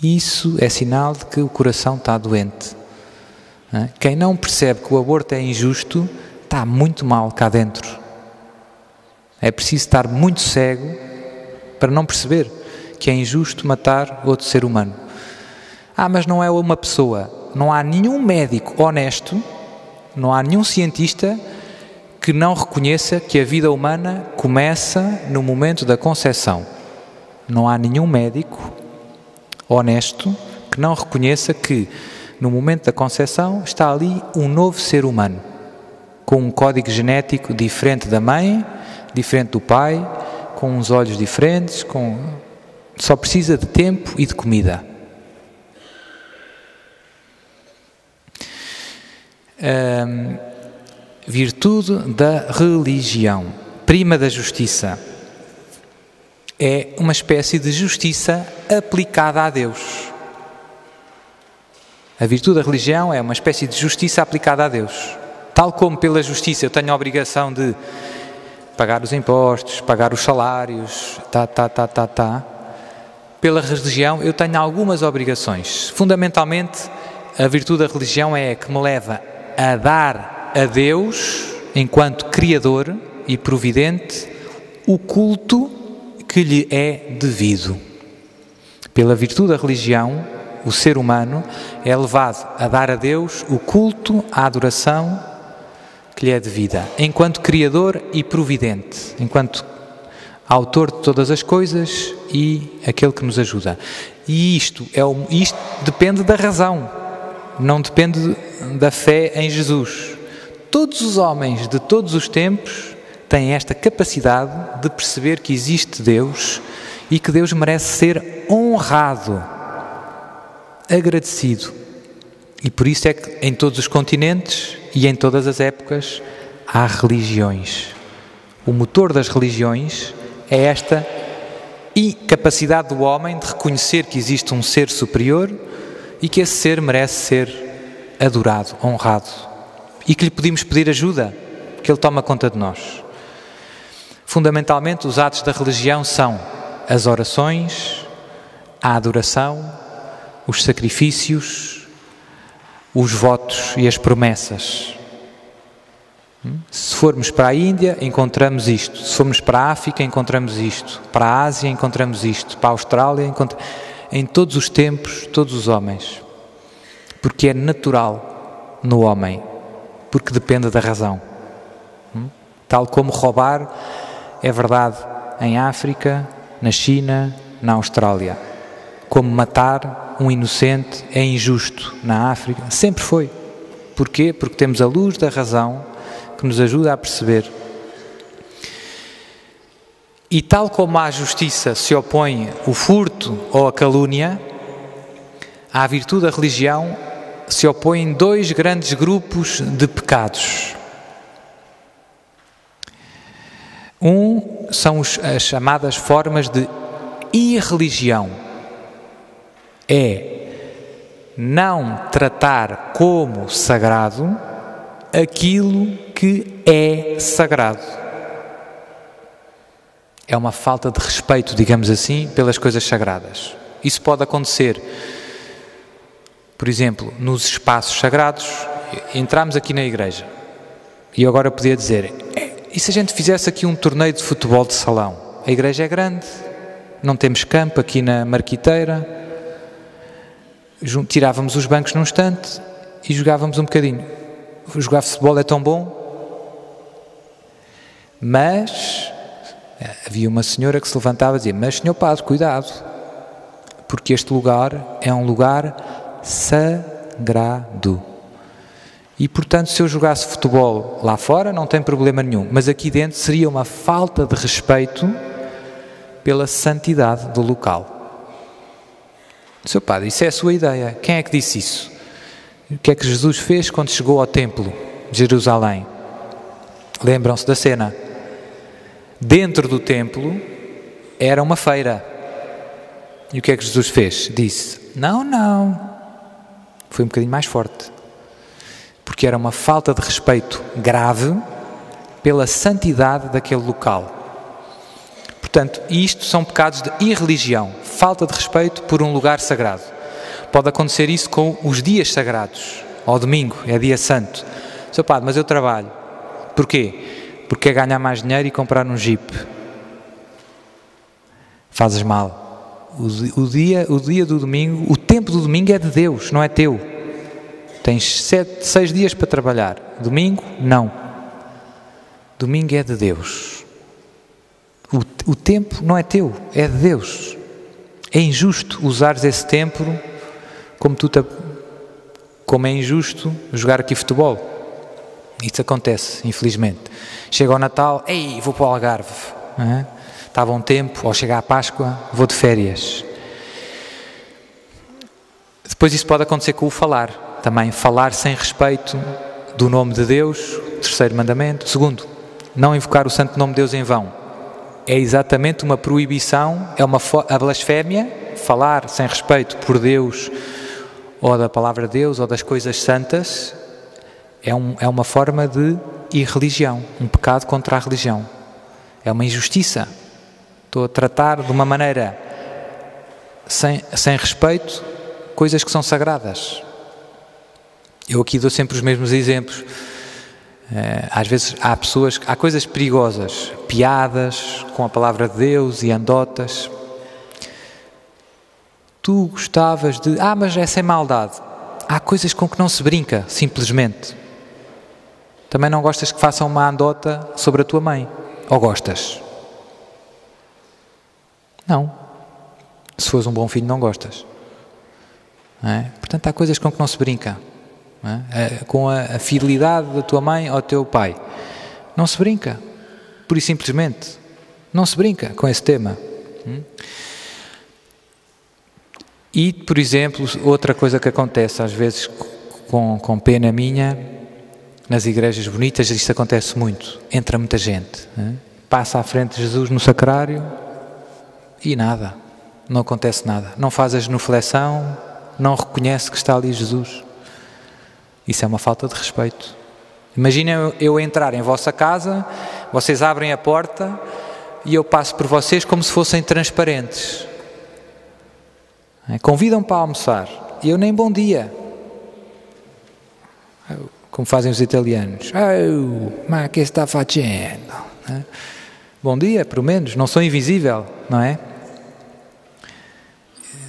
Isso é sinal de que o coração está doente. Quem não percebe que o aborto é injusto, está muito mal cá dentro. É preciso estar muito cego para não perceber que é injusto matar outro ser humano. Mas não é uma pessoa. Não há nenhum médico honesto, não há nenhum cientista que não reconheça que a vida humana começa no momento da concepção. Não há nenhum médico honesto que não reconheça que no momento da concepção está ali um novo ser humano, com um código genético diferente da mãe, diferente do pai, com uns olhos diferentes, só precisa de tempo e de comida. Virtude da religião, prima da justiça. É uma espécie de justiça aplicada a Deus. A virtude da religião é uma espécie de justiça aplicada a Deus. Tal como pela justiça eu tenho a obrigação de pagar os impostos, pagar os salários, Pela religião eu tenho algumas obrigações. Fundamentalmente, a virtude da religião é a que me leva a dar a Deus, enquanto Criador e Providente, o culto que lhe é devido. Pela virtude da religião, o ser humano é levado a dar a Deus o culto, a adoração que lhe é devida, enquanto Criador e Providente, enquanto Autor de todas as coisas e aquele que nos ajuda. E isto depende da razão, não depende da fé em Jesus. Todos os homens de todos os tempos têm esta capacidade de perceber que existe Deus e que Deus merece ser honrado, agradecido. E por isso é que em todos os continentes e em todas as épocas há religiões. O motor das religiões é esta incapacidade do homem de reconhecer que existe um ser superior e que esse ser merece ser adorado, honrado, e que lhe podemos pedir ajuda, que ele toma conta de nós. Fundamentalmente, os atos da religião são as orações, a adoração, os sacrifícios, os votos e as promessas. Se formos para a Índia, encontramos isto. Se formos para a África, encontramos isto. Para a Ásia, encontramos isto. Para a Austrália, em todos os tempos, todos os homens. Porque é natural no homem. Porque depende da razão. Tal como roubar é verdade em África, na China, na Austrália. Como matar um inocente é injusto na África. Sempre foi. Porquê? Porque temos a luz da razão que nos ajuda a perceber. E tal como à justiça se opõe o furto ou a calúnia, à virtude da religião se opõem dois grandes grupos de pecados. São as chamadas formas de irreligião. É não tratar como sagrado aquilo que é sagrado. É uma falta de respeito, digamos assim, pelas coisas sagradas. Isso pode acontecer, por exemplo, nos espaços sagrados. Entramos aqui na igreja e eu agora podia dizer: e se a gente fizesse aqui um torneio de futebol de salão? A igreja é grande, não temos campo aqui na Marquiteira, tirávamos os bancos num instante e jogávamos um bocadinho. Jogar futebol é tão bom. Mas havia uma senhora que se levantava e dizia: mas senhor padre, cuidado, porque este lugar é um lugar sagrado. E portanto, se eu jogasse futebol lá fora, não tem problema nenhum, mas aqui dentro seria uma falta de respeito pela santidade do local. Senhor padre, isso é a sua ideia. Quem é que disse isso? O que é que Jesus fez quando chegou ao templo de Jerusalém? Lembram-se da cena? Dentro do templo era uma feira. E o que é que Jesus fez? Disse: não. Foi um bocadinho mais forte. Porque era uma falta de respeito grave pela santidade daquele local. Portanto, isto são pecados de irreligião. Falta de respeito por um lugar sagrado. Pode acontecer isso com os dias sagrados. Ao domingo, é dia santo. Seu padre, mas eu trabalho. Porquê? Porque é ganhar mais dinheiro e comprar um Jeep. Fazes mal. O dia do domingo, o tempo do domingo é de Deus, não é teu. Tens 6 dias para trabalhar. Domingo, não. Domingo é de Deus. O tempo não é teu, é de Deus. É injusto usares esse tempo como é injusto jogar aqui futebol. Isso acontece, infelizmente. Chega ao Natal, vou para o Algarve. Estava um tempo, ao chegar à Páscoa, vou de férias. Depois isso pode acontecer com o falar. Também falar sem respeito do nome de Deus, terceiro mandamento. Segundo, não invocar o santo nome de Deus em vão. É exatamente uma proibição, é a blasfémia, falar sem respeito por Deus, ou da palavra de Deus, ou das coisas santas, é uma forma de irreligião, um pecado contra a religião. É uma injustiça. Estou a tratar de uma maneira sem respeito coisas que são sagradas. Eu aqui dou sempre os mesmos exemplos. Às vezes há coisas perigosas, piadas com a palavra de Deus e andotas. Tu gostavas de... mas é sem maldade. Há coisas com que não se brinca, simplesmente. Também não gostas que façam uma andota sobre a tua mãe? Ou gostas? Não. Se fores um bom filho, não gostas. Não é? Portanto, há coisas com que não se brinca. Não é? Com a fidelidade da tua mãe ao teu pai. Não se brinca. Pura e simplesmente. Não se brinca com esse tema. E, por exemplo, outra coisa que acontece às vezes com pena minha, nas igrejas bonitas, isto acontece muito. Entra muita gente. Não é? Passa à frente de Jesus no sacrário e nada. Não acontece nada. Não faz a genuflexão, não reconhece que está ali Jesus. Isso é uma falta de respeito. Imaginem eu entrar em vossa casa, vocês abrem a porta e eu passo por vocês como se fossem transparentes. Convidam para almoçar e eu nem bom dia. Como fazem os italianos. Mas que está fazendo? Bom dia, pelo menos. Não sou invisível, não é?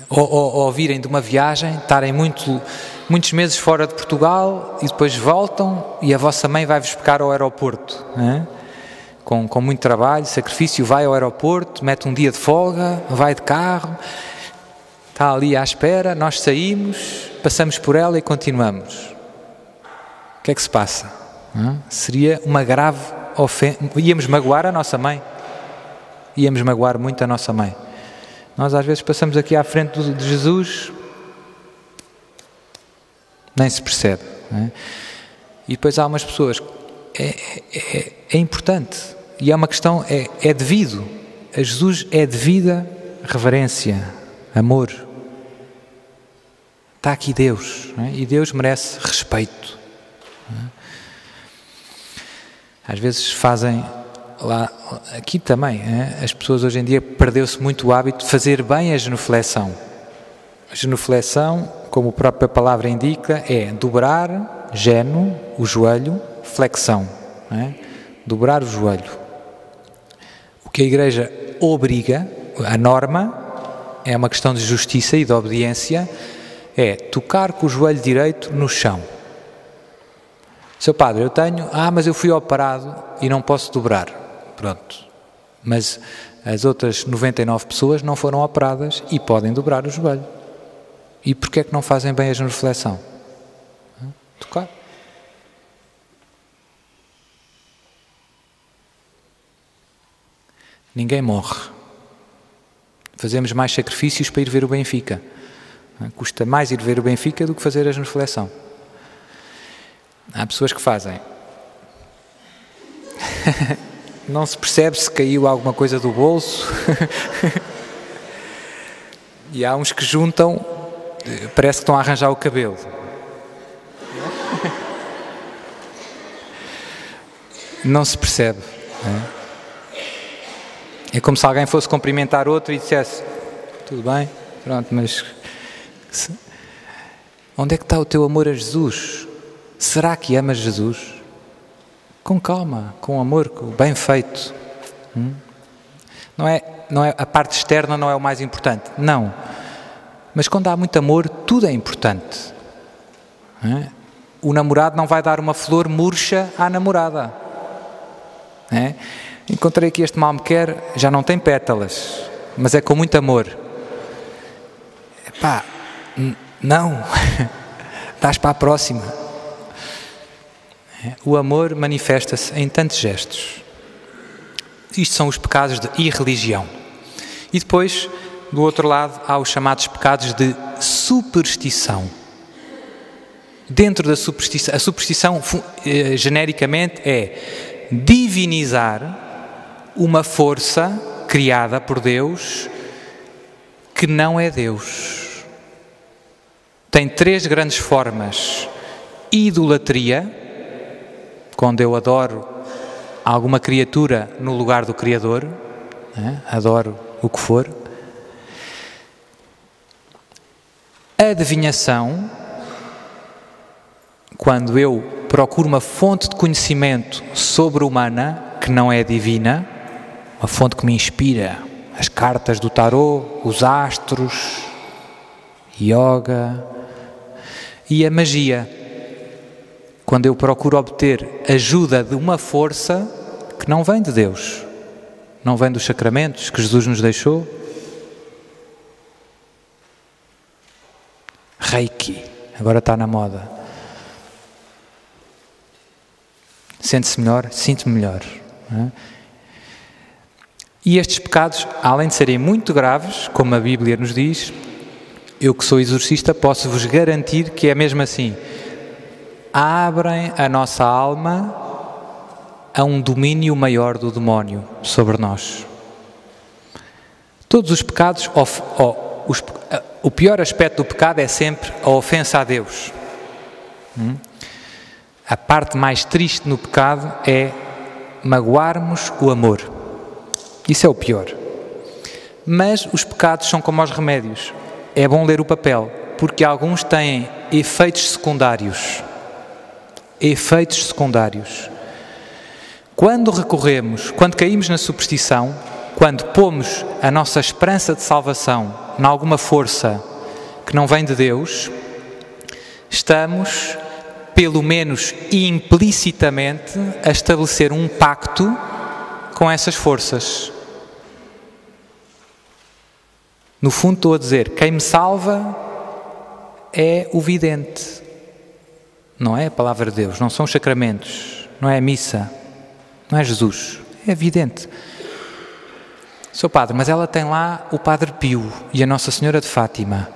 Ou virem de uma viagem, estarem muitos meses fora de Portugal e depois voltam e a vossa mãe vai-vos buscar ao aeroporto. Não é? Com muito trabalho, sacrifício, vai ao aeroporto, mete um dia de folga, vai de carro, está ali à espera, nós saímos, passamos por ela e continuamos. O que é que se passa? Seria uma grave ofensa. Íamos magoar a nossa mãe. Íamos magoar muito a nossa mãe. Nós às vezes passamos aqui à frente de Jesus, nem se percebe. Não é? E depois há umas pessoas, é importante, e é uma questão, é devido, a Jesus é devida reverência, amor. Está aqui Deus, não é? E Deus merece respeito. Não é? Às vezes fazem... Lá, aqui também, as pessoas hoje em dia perdeu-se muito o hábito de fazer bem a genuflexão. A genuflexão, como a própria palavra indica, é dobrar, geno, o joelho, flexão. Dobrar o joelho. O que a Igreja obriga, a norma, é uma questão de justiça e de obediência, é tocar com o joelho direito no chão. Seu padre, eu tenho, mas eu fui operado e não posso dobrar. Pronto. Mas as outras 99 pessoas não foram operadas e podem dobrar o joelho. E porquê é que não fazem bem a genuflexão? Tocar. Ninguém morre. Fazemos mais sacrifícios para ir ver o Benfica. Custa mais ir ver o Benfica do que fazer a genuflexão. Há pessoas que fazem. Não se percebe se caiu alguma coisa do bolso. E há uns que juntam, parece que estão a arranjar o cabelo. Não se percebe. É como se alguém fosse cumprimentar outro e dissesse: tudo bem, pronto, mas onde é que está o teu amor a Jesus? Será que amas Jesus? Com calma, com amor, bem feito. Não é, a parte externa não é o mais importante, não. Mas quando há muito amor, tudo é importante. O namorado não vai dar uma flor murcha à namorada. Encontrei aqui este mal-me-quer, já não tem pétalas, mas é com muito amor. Não, dás para a próxima. O amor manifesta-se em tantos gestos. Isto são os pecados de irreligião. E depois, do outro lado, há os chamados pecados de superstição. Dentro da superstição, a superstição genericamente é divinizar uma força criada por Deus que não é Deus. Tem 3 grandes formas: idolatria, quando eu adoro alguma criatura no lugar do Criador, né? Adoro o que for. Adivinhação, quando eu procuro uma fonte de conhecimento sobre-humana que não é divina, uma fonte que me inspira, as cartas do tarô, os astros, yoga. E a magia, quando eu procuro obter ajuda de uma força que não vem de Deus, não vem dos sacramentos que Jesus nos deixou. Reiki, agora está na moda. Sente-se melhor? Sinto-me melhor. Não é? E estes pecados, além de serem muito graves, como a Bíblia nos diz, eu que sou exorcista posso-vos garantir que é mesmo assim. Abrem a nossa alma a um domínio maior do demónio sobre nós. Todos os pecados, o pior aspecto do pecado é sempre a ofensa a Deus. A parte mais triste no pecado é magoarmos o amor. Isso é o pior. Mas os pecados são como os remédios. É bom ler o papel, porque alguns têm efeitos secundários. Efeitos secundários. Quando recorremos, quando caímos na superstição, quando pomos a nossa esperança de salvação em alguma força que não vem de Deus, estamos, pelo menos implicitamente, a estabelecer um pacto com essas forças. No fundo estou a dizer, quem me salva é o vidente. Não é a palavra de Deus, não são os sacramentos, não é a missa, não é Jesus, é vidente. Sou padre, mas ela tem lá o Padre Pio e a Nossa Senhora de Fátima.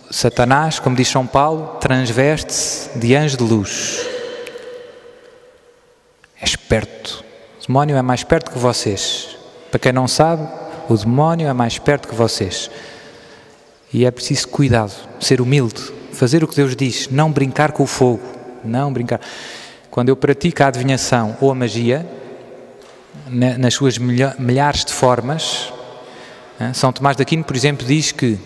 Satanás, como diz São Paulo, transveste-se de anjo de luz. É esperto. O demónio é mais esperto que vocês. Para quem não sabe, o demónio é mais esperto que vocês. E é preciso cuidado, ser humilde, fazer o que Deus diz, não brincar com o fogo, não brincar. Quando eu pratico a adivinhação ou a magia, nas suas milhares de formas, São Tomás de Aquino, por exemplo, diz que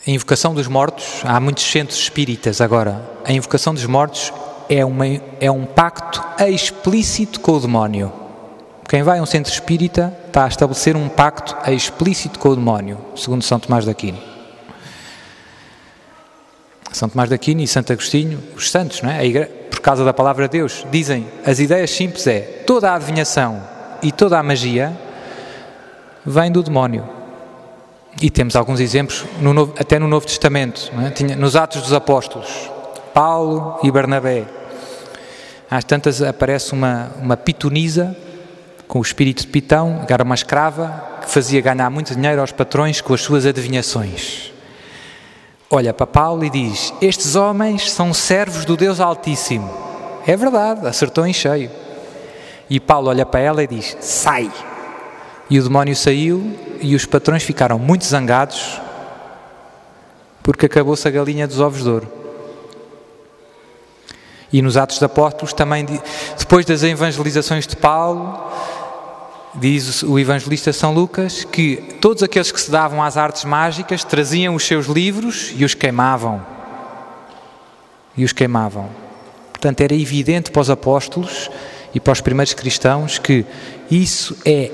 a invocação dos mortos, há muitos centros espíritas agora, a invocação dos mortos é um pacto explícito com o demónio. Quem vai a um centro espírita está a estabelecer um pacto explícito com o demónio, segundo São Tomás de Aquino. São Tomás de Aquino e Santo Agostinho, os santos, não é? Por causa da palavra de Deus, dizem, as ideias simples é, toda a adivinhação e toda a magia vem do demónio. E temos alguns exemplos, até no Novo Testamento, não é? Nos Atos dos Apóstolos, Paulo e Barnabé. Às tantas aparece uma pitonisa, com o espírito de Pitão, que era uma escrava, que fazia ganhar muito dinheiro aos patrões com as suas adivinhações. Olha para Paulo e diz, estes homens são servos do Deus Altíssimo. É verdade, acertou em cheio. E Paulo olha para ela e diz, sai. E o demónio saiu e os patrões ficaram muito zangados porque acabou-se a galinha dos ovos de ouro. E nos Atos dos Apóstolos também, depois das evangelizações de Paulo, diz o evangelista São Lucas que todos aqueles que se davam às artes mágicas traziam os seus livros e os queimavam. Portanto, era evidente para os apóstolos e para os primeiros cristãos que isso é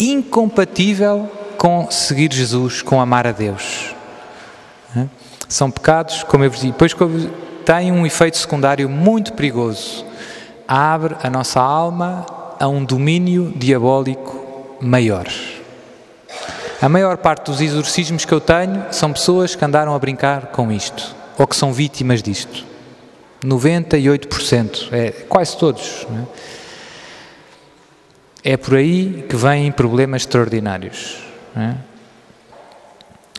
incompatível com seguir Jesus, com amar a Deus. São pecados, como eu vos digo, depois tem um efeito secundário muito perigoso. Abre a nossa alma a um domínio diabólico maior. A maior parte dos exorcismos que eu tenho são pessoas que andaram a brincar com isto, ou que são vítimas disto. 98%, quase todos. Não é? É por aí que vêm problemas extraordinários. Não é?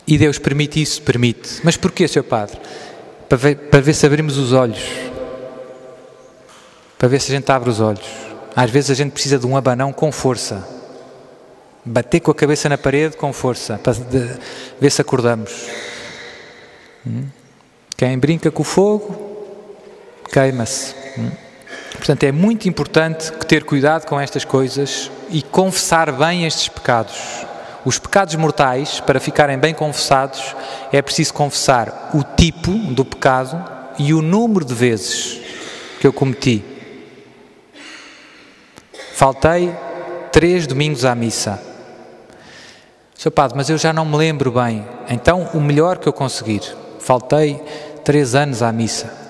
E Deus permite isso? Permite. Mas porquê, Sr. Padre? Para ver se abrimos os olhos. Para ver se a gente abre os olhos. Às vezes a gente precisa de um abanão com força. Bater com a cabeça na parede com força. Para ver se acordamos. Quem brinca com o fogo, queima-se. Portanto, é muito importante ter cuidado com estas coisas e confessar bem estes pecados. Os pecados mortais, para ficarem bem confessados, é preciso confessar o tipo do pecado e o número de vezes que eu cometi. Faltei 3 domingos à missa. Sr. Padre, mas eu já não me lembro bem. Então, o melhor que eu conseguir. Faltei 3 anos à missa.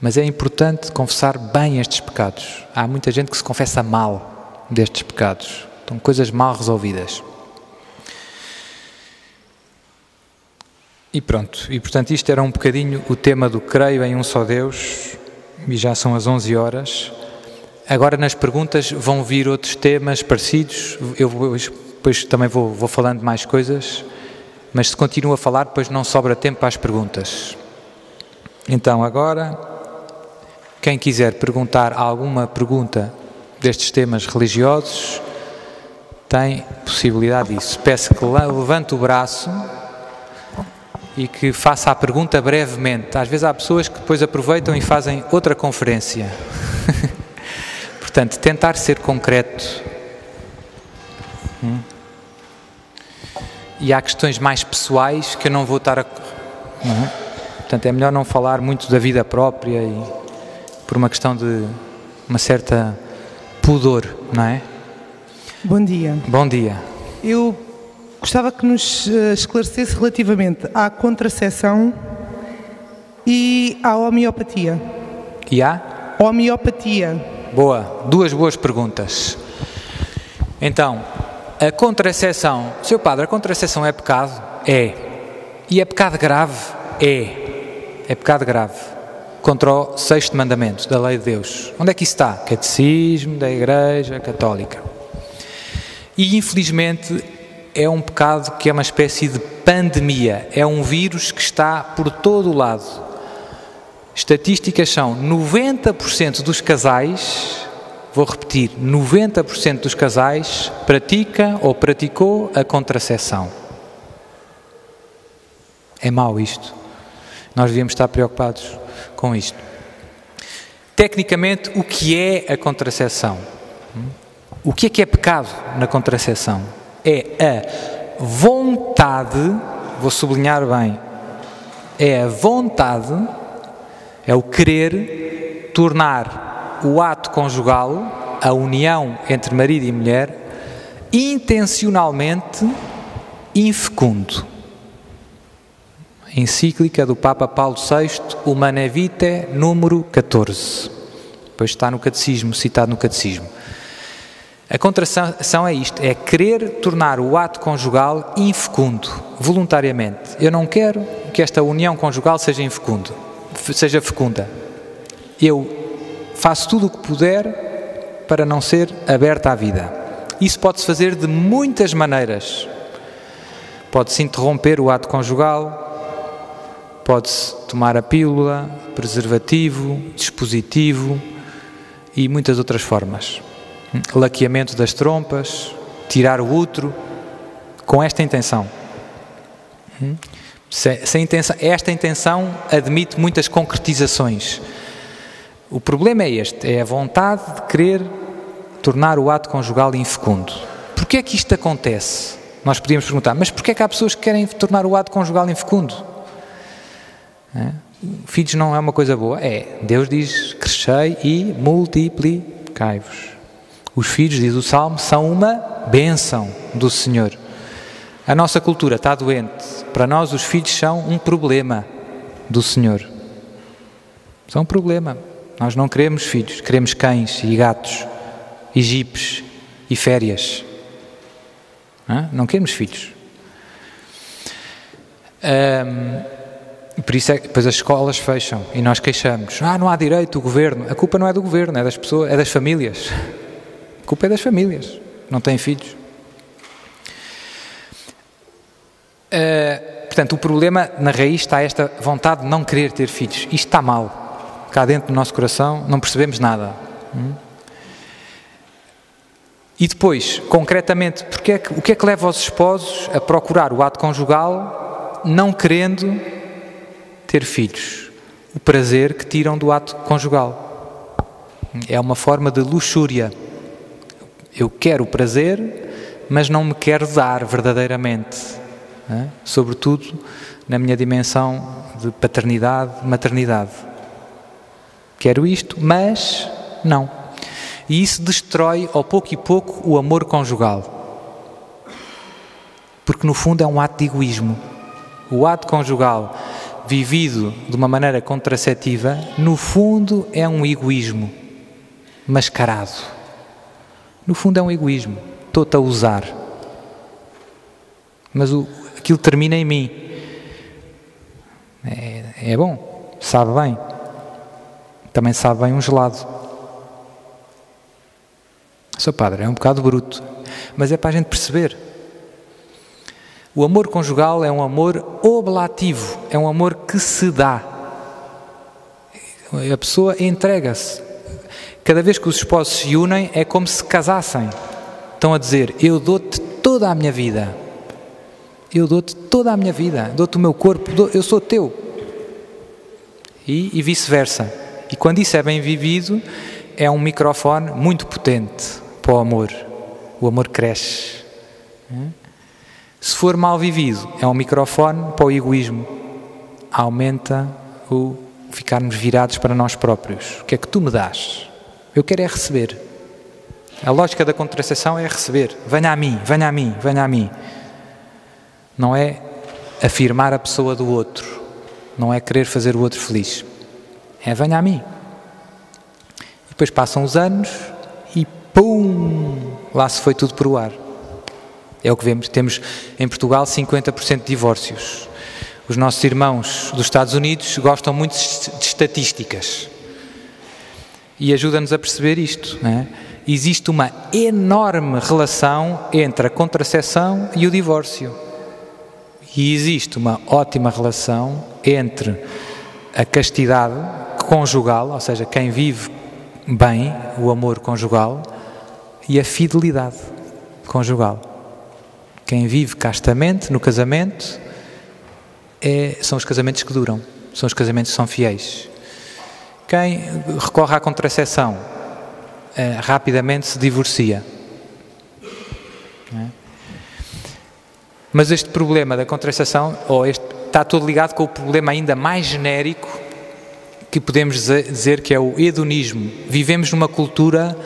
Mas é importante confessar bem estes pecados. Há muita gente que se confessa mal destes pecados. São coisas mal resolvidas. E pronto. E portanto isto era um bocadinho o tema do creio em um só Deus. E já são as 11 horas. Agora nas perguntas vão vir outros temas parecidos. Eu depois também vou falando mais coisas. Mas se continuo a falar, depois não sobra tempo para as perguntas. Então agora... Quem quiser perguntar alguma pergunta destes temas religiosos, tem possibilidade disso. Peço que levante o braço e que faça a pergunta brevemente. Às vezes há pessoas que depois aproveitam e fazem outra conferência. Portanto, tentar ser concreto. E há questões mais pessoais que eu não vou estar a... Portanto, é melhor não falar muito da vida própria e... por uma questão de uma certa pudor, não é? Bom dia. Bom dia. Eu gostava que nos esclarecesse relativamente à contracepção e à homeopatia. E à? Homeopatia. Boa. 2 boas perguntas. Então, a contracepção... Sr. Padre, a contracepção é pecado? É. E é pecado grave? É. É pecado grave. Contra o 6º mandamento da lei de Deus. Onde é que isso está? Catecismo da Igreja Católica. E infelizmente é um pecado que é uma espécie de pandemia. É um vírus que está por todo o lado. Estatísticas são 90% dos casais, vou repetir, 90% dos casais pratica ou praticou a contracepção. É mau isto. Nós devíamos estar preocupados com isto. Tecnicamente, o que é a contracepção? O que é pecado na contracepção? É a vontade, vou sublinhar bem, é a vontade, é o querer tornar o ato conjugal, a união entre marido e mulher, intencionalmente infecundo. Encíclica do Papa Paulo VI, Humanae Vitae, número 14. Depois está no catecismo, citado no catecismo. A contracepção é isto, é querer tornar o ato conjugal infecundo, voluntariamente. Eu não quero que esta união conjugal seja fecunda. Eu faço tudo o que puder para não ser aberta à vida. Isso pode-se fazer de muitas maneiras. Pode-se interromper o ato conjugal, pode-se tomar a pílula, preservativo, dispositivo e muitas outras formas. Laqueamento das trompas, tirar o útero, com esta intenção. Esta intenção admite muitas concretizações. O problema é este, é a vontade de querer tornar o ato conjugal infecundo. Porquê é que isto acontece? Nós podíamos perguntar, mas porquê é que há pessoas que querem tornar o ato conjugal infecundo? Filhos não é uma coisa boa? É. Deus diz, crescei e multiplicai-vos. Os filhos, diz o Salmo, são uma bênção do Senhor. A nossa cultura está doente. Para nós os filhos são um problema do Senhor. São um problema. Nós não queremos filhos, queremos cães e gatos, e jipes e férias. Não queremos filhos. Por isso é que depois as escolas fecham e nós queixamos. Não há direito do governo. A culpa não é do governo, é das pessoas, é das famílias. A culpa é das famílias, não têm filhos. Portanto, o problema na raiz está esta vontade de não querer ter filhos. Isto está mal. Cá dentro do nosso coração não percebemos nada. E depois, concretamente, o que é que leva os esposos a procurar o ato conjugal não querendo ter filhos? O prazer que tiram do ato conjugal. É uma forma de luxúria. Eu quero o prazer, mas não me quero dar verdadeiramente. Sobretudo na minha dimensão de paternidade, maternidade. Quero isto, mas não. E isso destrói, ao pouco e pouco, o amor conjugal. Porque, no fundo, é um ato de egoísmo. O ato conjugal, vivido de uma maneira contraceptiva, no fundo, é um egoísmo mascarado. No fundo, é um egoísmo. Estou-te a usar. Mas aquilo termina em mim. É bom, sabe bem. Também sabe bem um gelado. Sr. Padre, é um bocado bruto, mas é para a gente perceber. O amor conjugal é um amor oblativo, é um amor que se dá. A pessoa entrega-se. Cada vez que os esposos se unem é como se casassem. Estão a dizer, eu dou-te toda a minha vida. Eu dou-te toda a minha vida, dou-te o meu corpo, eu sou teu. E vice-versa. E quando isso é bem vivido, é um microfone muito potente para o amor. O amor cresce. Se for mal vivido, é um microfone para o egoísmo. Aumenta o ficarmos virados para nós próprios. O que é que tu me dás? Eu quero é receber. A lógica da contracepção é receber. Venha a mim, venha a mim, venha a mim. Não é afirmar a pessoa do outro. Não é querer fazer o outro feliz. É venha a mim. E depois passam os anos e pum! Lá se foi tudo para o ar. É o que vemos. Temos em Portugal 50% de divórcios. Os nossos irmãos dos Estados Unidos gostam muito de estatísticas. E ajuda-nos a perceber isto. Não é? Existe uma enorme relação entre a contracepção e o divórcio. E existe uma ótima relação entre a castidade conjugal, ou seja, quem vive bem o amor conjugal, e a fidelidade conjugal. Quem vive castamente no casamento são os casamentos que duram, são os casamentos que são fiéis. Quem recorre à contracepção rapidamente se divorcia. Não é? Mas este problema da contracepção, está todo ligado com o problema ainda mais genérico que podemos dizer que é o hedonismo. Vivemos numa cultura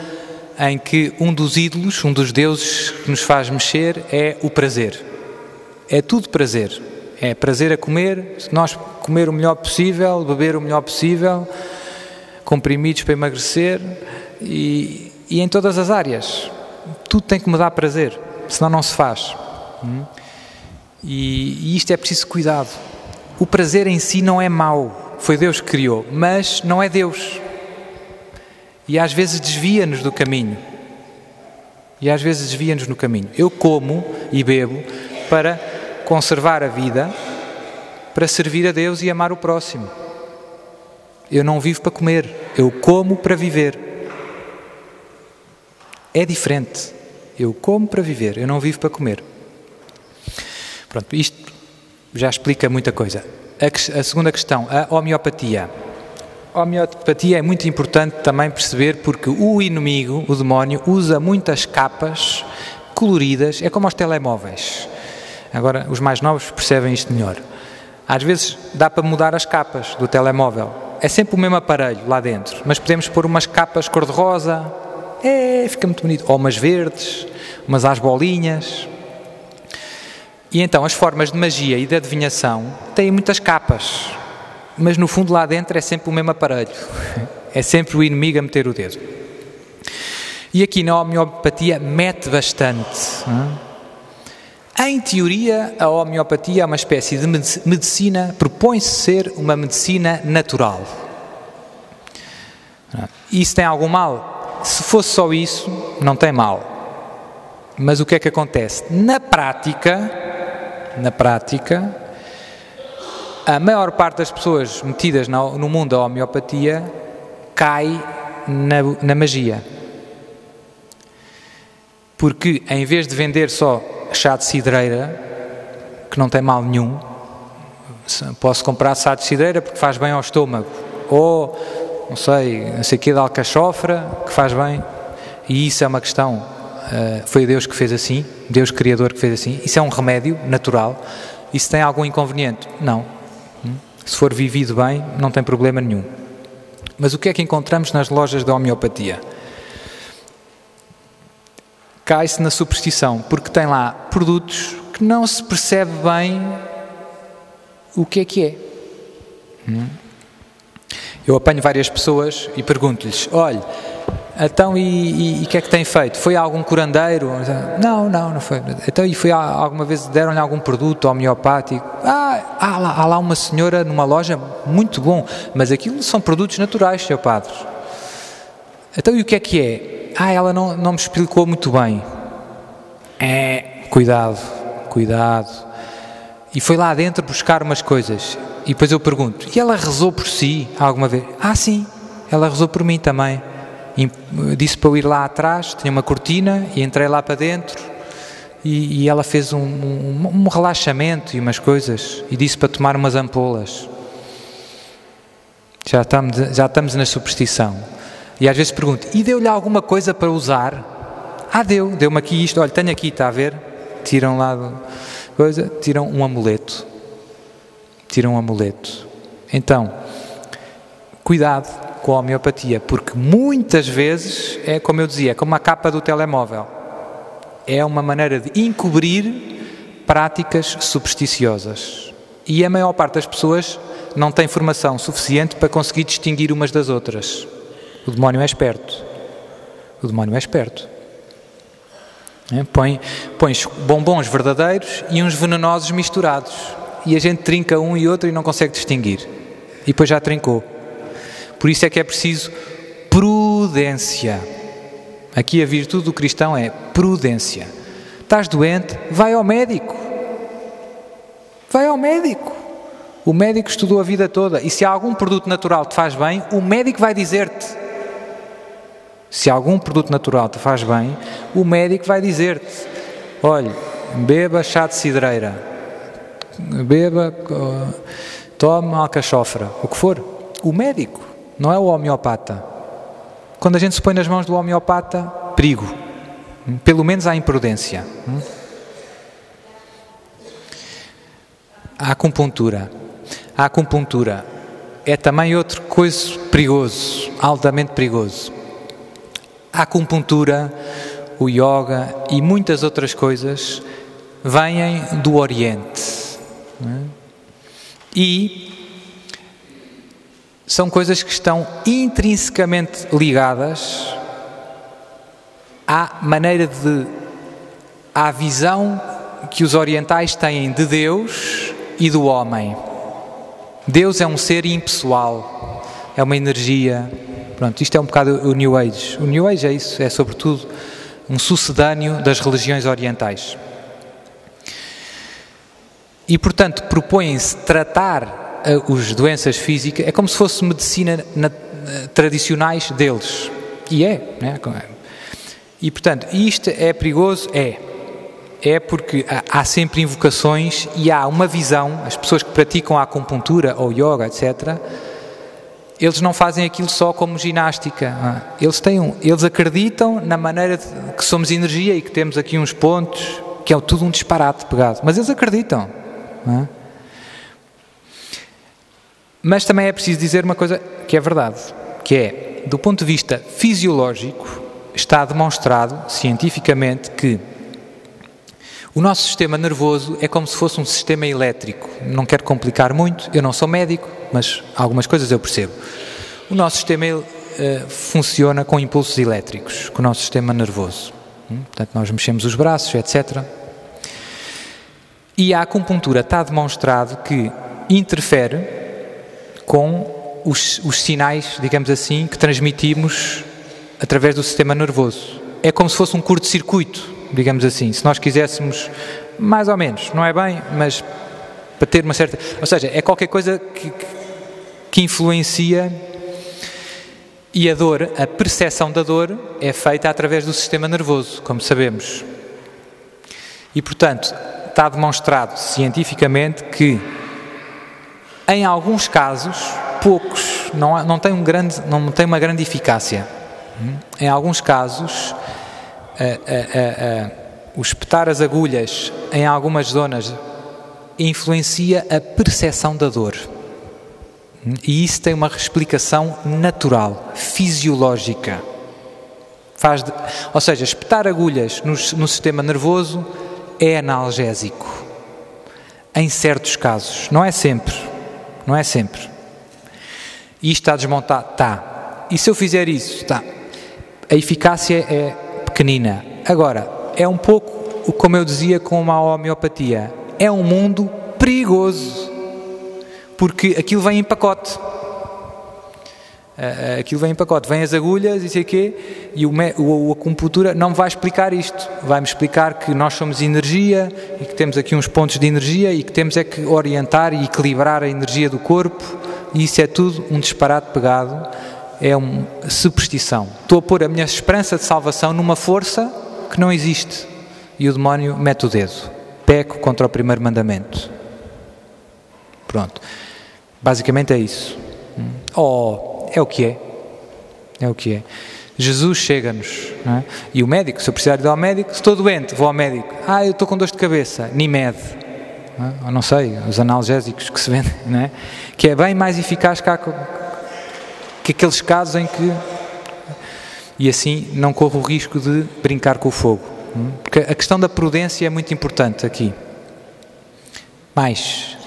em que um dos ídolos, um dos deuses que nos faz mexer é o prazer. É tudo prazer. É prazer a comer, se nós comer o melhor possível, beber o melhor possível, comprimidos para emagrecer e em todas as áreas. Tudo tem que me dar prazer, senão não se faz. E isto é preciso cuidado. O prazer em si não é mau, foi Deus que criou, mas não é Deus. E às vezes desvia-nos do caminho. Eu como e bebo para conservar a vida, para servir a Deus e amar o próximo. Eu não vivo para comer, eu como para viver. É diferente. Eu como para viver, eu não vivo para comer. Pronto, isto já explica muita coisa. A segunda questão, a homeopatia. A homeopatia é muito importante também perceber porque o inimigo, o demónio, usa muitas capas coloridas, é como os telemóveis. Agora, os mais novos percebem isto melhor. Às vezes dá para mudar as capas do telemóvel. É sempre o mesmo aparelho lá dentro, mas podemos pôr umas capas cor-de-rosa, fica muito bonito, ou umas verdes, umas às bolinhas. E então as formas de magia e de adivinhação têm muitas capas, mas no fundo lá dentro é sempre o mesmo aparelho. É sempre o inimigo a meter o dedo. E aqui na homeopatia mete bastante. Em teoria, a homeopatia é uma espécie de medicina, propõe-se ser uma medicina natural. Isso tem algum mal? se fosse só isso, não tem mal. Mas o que é que acontece? Na prática, a maior parte das pessoas metidas no mundo da homeopatia cai na magia. Porque em vez de vender só chá de cidreira, que não tem mal nenhum, posso comprar chá de cidreira porque faz bem ao estômago, ou não sei o que de alcachofra que faz bem, e isso é uma questão, foi Deus que fez assim, Deus Criador que fez assim, isso é um remédio natural. Isso tem algum inconveniente? Não. Se for vivido bem, não tem problema nenhum. Mas o que é que encontramos nas lojas da homeopatia? Cai-se na superstição, porque tem lá produtos que não se percebe bem o que é. Eu apanho várias pessoas e pergunto-lhes, olha, então e o que é que tem feito? Foi algum curandeiro? Não foi. Então e foi alguma vez, deram-lhe algum produto homeopático? Há lá uma senhora numa loja, muito bom, mas aquilo são produtos naturais, Sr. Padre. Então e o que é? Ela não me explicou muito bem. Cuidado. E foi lá dentro buscar umas coisas. E depois eu pergunto, e ela rezou por si alguma vez? Sim, ela rezou por mim também. E disse para eu ir lá atrás, tinha uma cortina, e entrei lá para dentro, e ela fez um relaxamento e umas coisas, e disse para tomar umas ampolas. Já estamos na superstição. E às vezes pergunto, e deu-lhe alguma coisa para usar? Deu-me aqui isto, olha, tenho aqui, está a ver? Tiram lá tiram um amuleto. Então, cuidado com a homeopatia, porque muitas vezes é, como eu dizia, como a capa do telemóvel. É uma maneira de encobrir práticas supersticiosas. E a maior parte das pessoas não tem formação suficiente para conseguir distinguir umas das outras. O demónio é esperto. Pões bombons verdadeiros e uns venenosos misturados. E a gente trinca um e outro e não consegue distinguir. E depois já trincou. Por isso é que é preciso prudência. Aqui a virtude do cristão é prudência. Estás doente? Vai ao médico. O médico estudou a vida toda. E se algum produto natural te faz bem, o médico vai dizer-te. Se algum produto natural te faz bem, o médico vai dizer-te, olha, beba chá de cidreira, tome alcachofra, o que for. O médico, não é o homeopata. Quando a gente se põe nas mãos do homeopata, perigo. Pelo menos há imprudência. A acupuntura é também outra coisa perigoso, altamente perigoso. A acupuntura, o yoga e muitas outras coisas vêm do Oriente. E são coisas que estão intrinsecamente ligadas à visão que os orientais têm de Deus e do homem. Deus é um ser impessoal, é uma energia. Pronto, isto é um bocado o New Age. O New Age é isso, é sobretudo um sucedâneo das religiões orientais. E, portanto, propõem-se tratar as doenças físicas, é como se fosse medicina tradicionais deles. E né? E, portanto, isto é perigoso? É porque há sempre invocações e há uma visão, as pessoas que praticam a acupuntura ou yoga, etc., eles não fazem aquilo só como ginástica. Eles acreditam na maneira que somos energia e que temos aqui uns pontos, que é tudo um disparate pegado. Mas eles acreditam. Mas também é preciso dizer uma coisa que é verdade, que é, do ponto de vista fisiológico, está demonstrado cientificamente que o nosso sistema nervoso é como se fosse um sistema elétrico. Não quero complicar muito, eu não sou médico, mas algumas coisas eu percebo. O nosso sistema funciona com impulsos elétricos, com o nosso sistema nervoso. Portanto, nós mexemos os braços, etc. E a acupuntura está demonstrado que interfere com os sinais, digamos assim, que transmitimos através do sistema nervoso. É como se fosse um curto-circuito, digamos assim, se nós quiséssemos, mais ou menos, não é bem, mas para ter uma certa... Ou seja, é qualquer coisa que influencia, e a dor, a percepção da dor é feita através do sistema nervoso, como sabemos. E, portanto, está demonstrado cientificamente que, em alguns casos, poucos, não tem uma grande eficácia. Em alguns casos, o espetar as agulhas em algumas zonas influencia a percepção da dor. E isso tem uma explicação natural, fisiológica. Ou seja, espetar agulhas no sistema nervoso é analgésico. Em certos casos. Não é sempre. Não é sempre. E isto está desmontado? Está. E se eu fizer isso? Está. A eficácia é pequenina. Agora, é um pouco, como eu dizia com a homeopatia, é um mundo perigoso. Porque aquilo vem em pacote. Aquilo vem em pacote. Vêm as agulhas e sei o quê, e a acupuntura não me vai explicar isto. Vai-me explicar que nós somos energia e que temos aqui uns pontos de energia e que temos é que orientar e equilibrar a energia do corpo, e isso é tudo um disparate pegado. É uma superstição. Estou a pôr a minha esperança de salvação numa força que não existe. E o demónio mete o dedo. Peco contra o primeiro mandamento. Pronto. Basicamente é isso. É o que é. É o que é. Jesus chega-nos. Não é? E o médico, se eu precisar ir ao médico, se estou doente, vou ao médico. Eu estou com dor de cabeça. Nimed. Não é? Ou não sei, os analgésicos que se vendem. Não é? Que é bem mais eficaz que aqueles casos em que... E assim não corro o risco de brincar com o fogo. Porque a questão da prudência é muito importante aqui. Mais...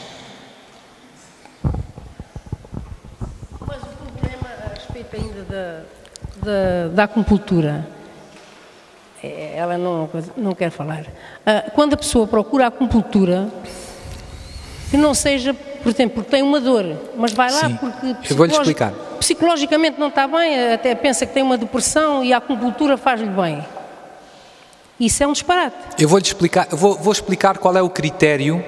Ainda da acupuntura, ela não quer falar. Quando a pessoa procura a acupuntura, que não seja, por exemplo, porque tem uma dor, mas vai lá. Sim, porque eu vou-lhe explicar. Psicologicamente não está bem, até pensa que tem uma depressão e a acupuntura faz-lhe bem. Isso é um disparate. Eu vou-lhe explicar, vou explicar qual é o critério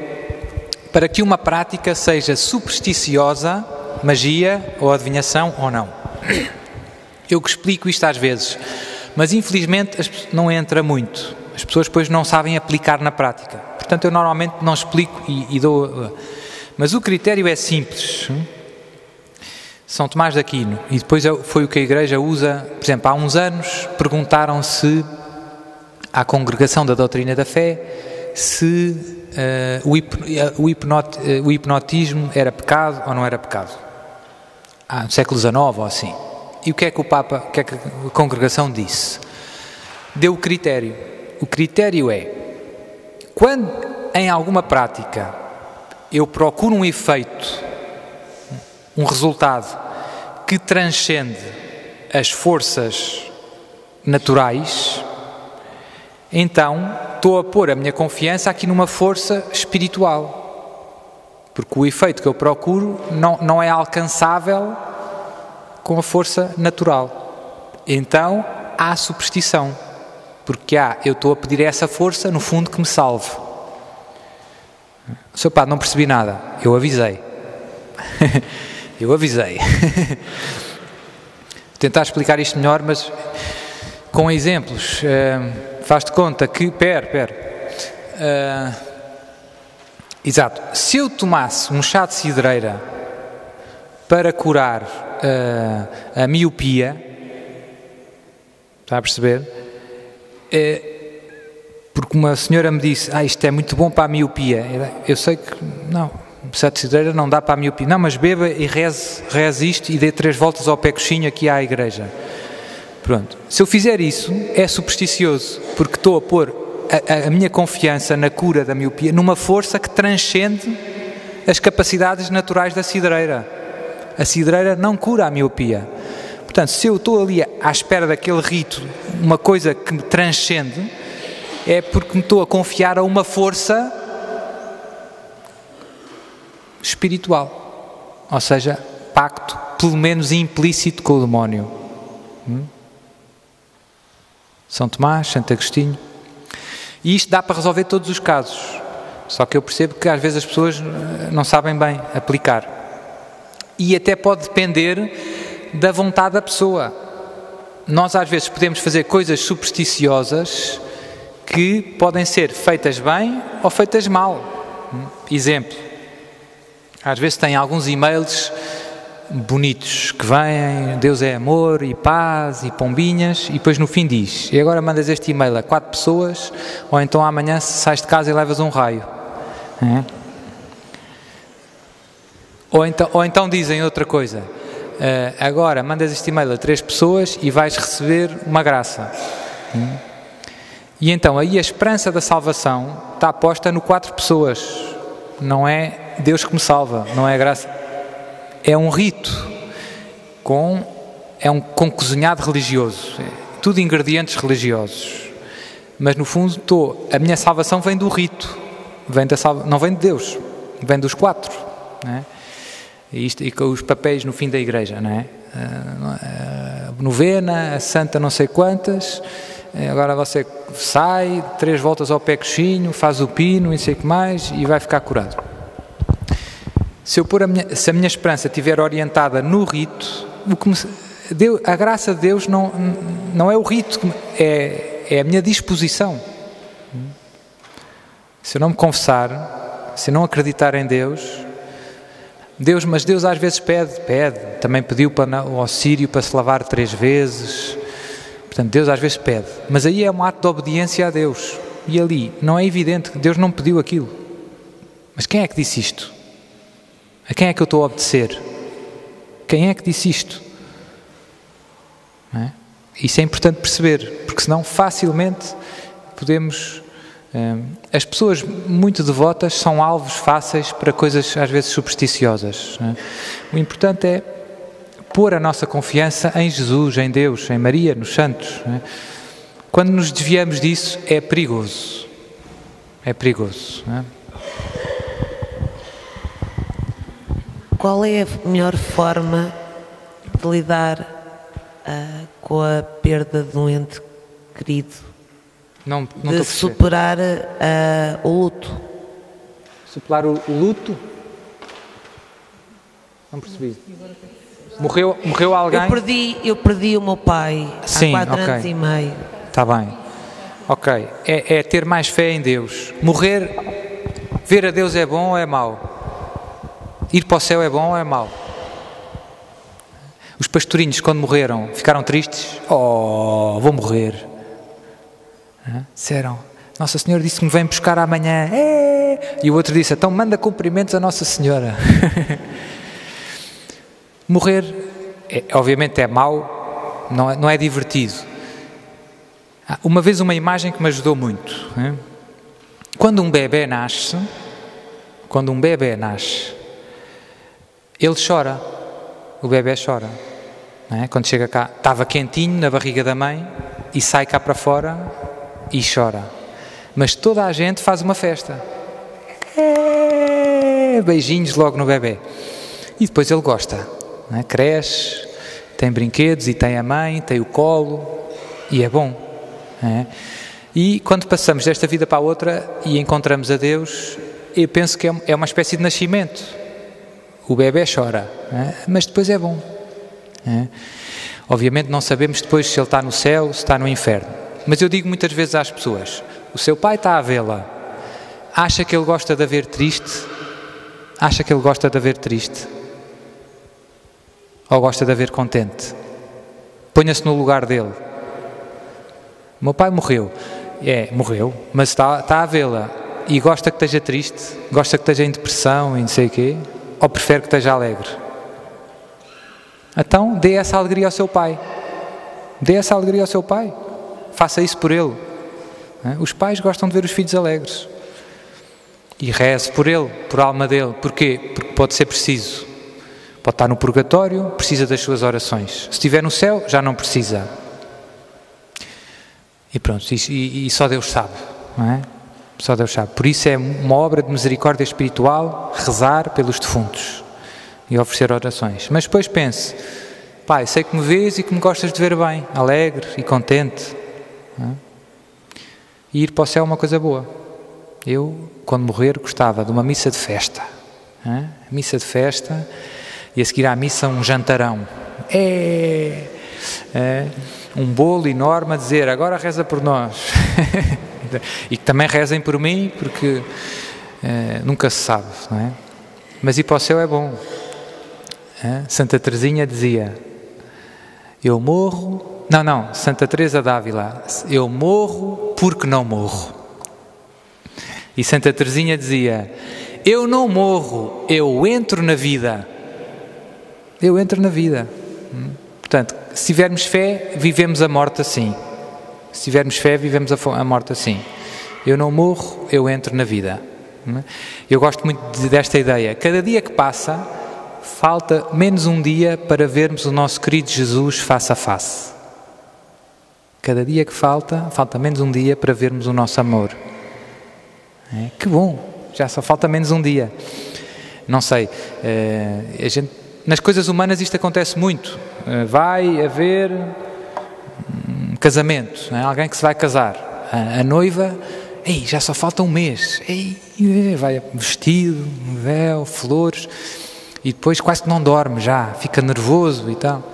para que uma prática seja supersticiosa, magia ou adivinhação ou não. Eu que explico isto às vezes, mas infelizmente não entra muito. As pessoas depois não sabem aplicar na prática. Portanto, eu normalmente não explico e dou... Mas o critério é simples. São Tomás de Aquino. E depois foi o que a Igreja usa. Por exemplo, há uns anos perguntaram se à Congregação da Doutrina da Fé se o hipnotismo era pecado ou não era pecado. No século XIX ou assim. E o que é que o que é que a congregação disse? Deu o critério. O critério é, quando em alguma prática eu procuro um efeito, um resultado que transcende as forças naturais, então estou a pôr a minha confiança aqui numa força espiritual. Porque o efeito que eu procuro não é alcançável com a força natural. Então há superstição. Porque eu estou a pedir a essa força, no fundo, que me salve. Seu padre, não percebi nada. Eu avisei. Eu avisei. Vou tentar explicar isto melhor, mas com exemplos. Faz-te conta que... Exato. Se eu tomasse um chá de cidreira para curar a miopia, está a perceber? Porque uma senhora me disse, isto é muito bom para a miopia. Eu sei que não, chá de cidreira não dá para a miopia. Não, mas beba e reze isto e dê 3 voltas ao pé coxinho aqui à igreja. Pronto. Se eu fizer isso, é supersticioso, porque estou a pôr a minha confiança na cura da miopia numa força que transcende as capacidades naturais da cidreira. A cidreira não cura a miopia. Portanto, se eu estou ali à espera daquele rito, uma coisa que me transcende, é porque me estou a confiar a uma força espiritual. Ou seja, pacto, pelo menos implícito, com o demónio. São Tomás, Santo Agostinho. E isto dá para resolver todos os casos. Só que eu percebo que às vezes as pessoas não sabem bem aplicar. E até pode depender da vontade da pessoa. Nós às vezes podemos fazer coisas supersticiosas que podem ser feitas bem ou feitas mal. Exemplo. Às vezes tem alguns e-mails bonitos que vêm, Deus é amor e paz e pombinhas, e depois no fim diz, e agora mandas este e-mail a 4 pessoas, ou então amanhã sais de casa e levas um raio. Ou então dizem outra coisa, agora mandas este e-mail a 3 pessoas e vais receber uma graça. E então aí a esperança da salvação está posta no 4 pessoas, não é Deus que me salva, não é a graça. É um rito, é um cozinhado religioso, tudo ingredientes religiosos. Mas no fundo a minha salvação vem do rito, não vem de Deus, vem dos 4. Não é? E com os papéis no fim da igreja, não é? A novena, a santa não sei quantas, agora você sai, 3 voltas ao pé coxinho, faz o pino e sei o que mais e vai ficar curado. Se a minha esperança estiver orientada no rito, a graça de Deus não é o rito, é a minha disposição. Se eu não me confessar, se eu não acreditar em mas Deus às vezes pede, também pediu ao Sírio para se lavar 3 vezes, portanto Deus às vezes pede, mas aí é um ato de obediência a Deus, e ali não é evidente que Deus não pediu aquilo, mas quem é que disse isto? A quem é que eu estou a obedecer? Quem é que disse isto? Não é? Isso é importante perceber, porque senão facilmente podemos... as pessoas muito devotas são alvos fáceis para coisas às vezes supersticiosas. Não é? O importante é pôr a nossa confiança em Jesus, em Deus, em Maria, nos santos. Não é? Quando nos desviamos disso é perigoso. É perigoso. Não é? Qual é a melhor forma de lidar com a perda de um ente querido? Não de superar o luto. Superar o luto? Não percebi. Morreu alguém? Eu perdi o meu pai há 4 anos e meio. Está bem. Ok. É ter mais fé em Deus. Ver a Deus é bom ou é mau? Ir para o céu é bom ou é mau? Os pastorinhos, quando morreram, ficaram tristes? Oh, vou morrer. Disseram, Nossa Senhora disse que me vem buscar amanhã. E o outro disse, então manda cumprimentos a Nossa Senhora. Morrer, obviamente é mau, não é divertido. Uma vez uma imagem que me ajudou muito. Quando um bebê nasce, ele chora, o bebê chora. Não é? Quando chega cá, estava quentinho na barriga da mãe e sai cá para fora e chora. Mas toda a gente faz uma festa. Beijinhos logo no bebê. E depois ele gosta. Não é? Cresce, tem brinquedos e tem a mãe, tem o colo e é bom. Não é? E quando passamos desta vida para a outra e encontramos a Deus, eu penso que é uma espécie de nascimento. O bebê chora, mas depois é bom. Obviamente não sabemos depois se ele está no céu, se está no inferno. Mas eu digo muitas vezes às pessoas, o seu pai está a vê-la, acha que ele gosta de a ver triste? Acha que ele gosta de a ver triste? Ou gosta de a ver contente? Ponha-se no lugar dele. O meu pai morreu. Morreu, mas está a vê-la e gosta que esteja triste? Gosta que esteja em depressão e não sei o quê? Ou prefere que esteja alegre? Então, dê essa alegria ao seu pai. Dê essa alegria ao seu pai. Faça isso por ele. Os pais gostam de ver os filhos alegres. E reze por ele, por a alma dele. Porquê? Porque pode ser preciso. Pode estar no purgatório, precisa das suas orações. Se estiver no céu, já não precisa. E pronto, e só Deus sabe. Não é? Só Deus sabe. Por isso é uma obra de misericórdia espiritual rezar pelos defuntos e oferecer orações. Mas depois pense, pai, sei que me vês e que me gostas de ver bem, alegre e contente. E ir para o céu é uma coisa boa. Eu, quando morrer, gostava de uma missa de festa. Missa de festa e a seguir à missa um jantarão. Um bolo enorme a dizer, agora reza por nós. E que também rezem por mim, porque nunca se sabe, não é? Mas ir para o céu é bom. Santa Teresinha dizia, eu morro... Não, Santa Teresa d'Ávila, eu morro porque não morro. E Santa Teresinha dizia, eu não morro, eu entro na vida. Eu entro na vida. Portanto, se tivermos fé, vivemos a morte assim. Se tivermos fé, vivemos a morte assim. Eu não morro, eu entro na vida. Eu gosto muito desta ideia. Cada dia que passa, falta menos um dia para vermos o nosso querido Jesus face a face. Cada dia que falta menos um dia para vermos o nosso amor. Que bom, já só falta menos um dia. Não sei, nas coisas humanas isto acontece muito. Vai haver um casamento, não é? Alguém que se vai casar. A noiva, já só falta um mês. Vai vestido, véu, flores, e depois quase que não dorme já, fica nervoso e tal.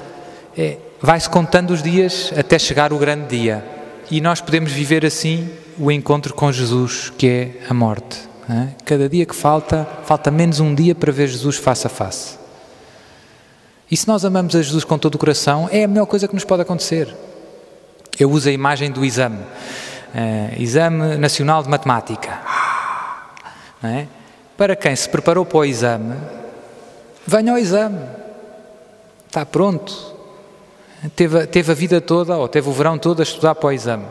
Vai-se contando os dias até chegar o grande dia. E nós podemos viver assim o encontro com Jesus, que é a morte. Cada dia que falta menos um dia para ver Jesus face a face. E se nós amamos a Jesus com todo o coração, é a melhor coisa que nos pode acontecer. Eu uso a imagem do exame. Exame Nacional de Matemática. Não é? Para quem se preparou para o exame, venha ao exame. Está pronto. Teve a vida toda, ou teve o verão todo a estudar para o exame.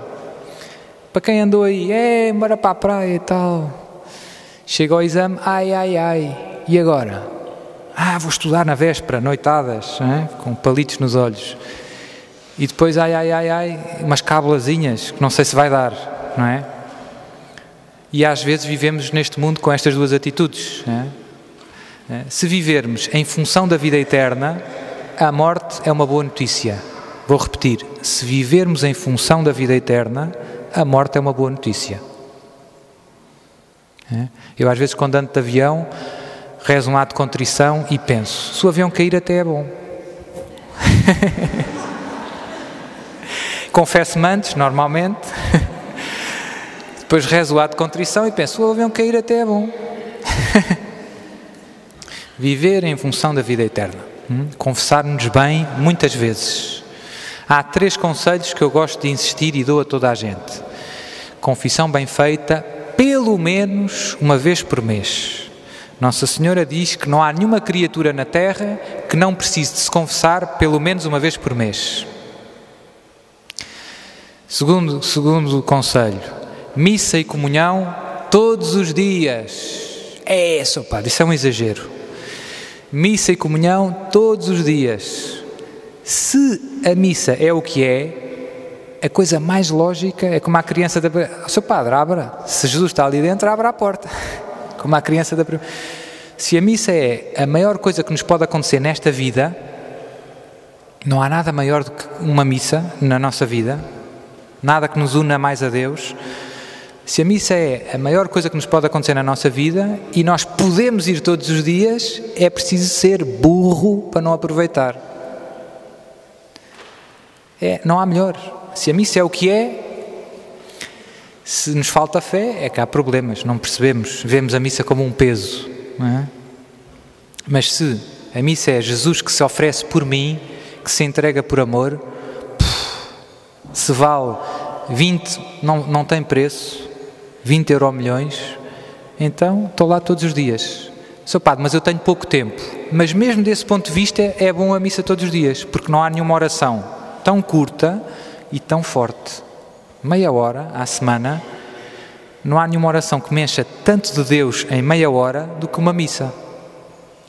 Para quem andou aí, bora para a praia e tal. Chega ao exame, e agora? Vou estudar na véspera, noitadas, com palitos nos olhos. E depois, umas cábulazinhas, que não sei se vai dar, não é? E às vezes vivemos neste mundo com estas duas atitudes. Se vivermos em função da vida eterna, a morte é uma boa notícia. Vou repetir, se vivermos em função da vida eterna, a morte é uma boa notícia. Eu às vezes quando ando de avião, rezo um ato de contrição e penso, se o avião cair até é bom. Confesso-me antes, normalmente, depois rezo o ato de contrição e penso, se o avião cair até é bom. Viver em função da vida eterna. Confessar-nos bem muitas vezes. Há 3 conselhos que eu gosto de insistir e dou a toda a gente. Confissão bem feita, pelo menos uma vez por mês. Nossa Senhora diz que não há nenhuma criatura na Terra que não precise de se confessar pelo menos uma vez por mês. Segundo conselho, missa e comunhão todos os dias. Sr. Padre, isso é um exagero. Missa e comunhão todos os dias. Se a missa é o que é, a coisa mais lógica é como a criança da... Sr. Padre, abra. Se Jesus está ali dentro, abra a porta. Como a criança da... Se a missa é a maior coisa que nos pode acontecer nesta vida, não há nada maior do que uma missa na nossa vida, nada que nos una mais a Deus. Se a missa é a maior coisa que nos pode acontecer na nossa vida e nós podemos ir todos os dias, é preciso ser burro para não aproveitar. Não há melhor. Se a missa é o que é, se nos falta fé, é que há problemas, não percebemos, vemos a missa como um peso. Não é? Mas se a missa é Jesus que se oferece por mim, que se entrega por amor, se vale 20, não tem preço, 20 euromilhões, então estou lá todos os dias. Sr. Padre, mas eu tenho pouco tempo. Mas mesmo desse ponto de vista é bom a missa todos os dias, porque não há nenhuma oração tão curta e tão forte. Meia hora à semana, não há nenhuma oração que me encha tanto de Deus em meia hora do que uma missa.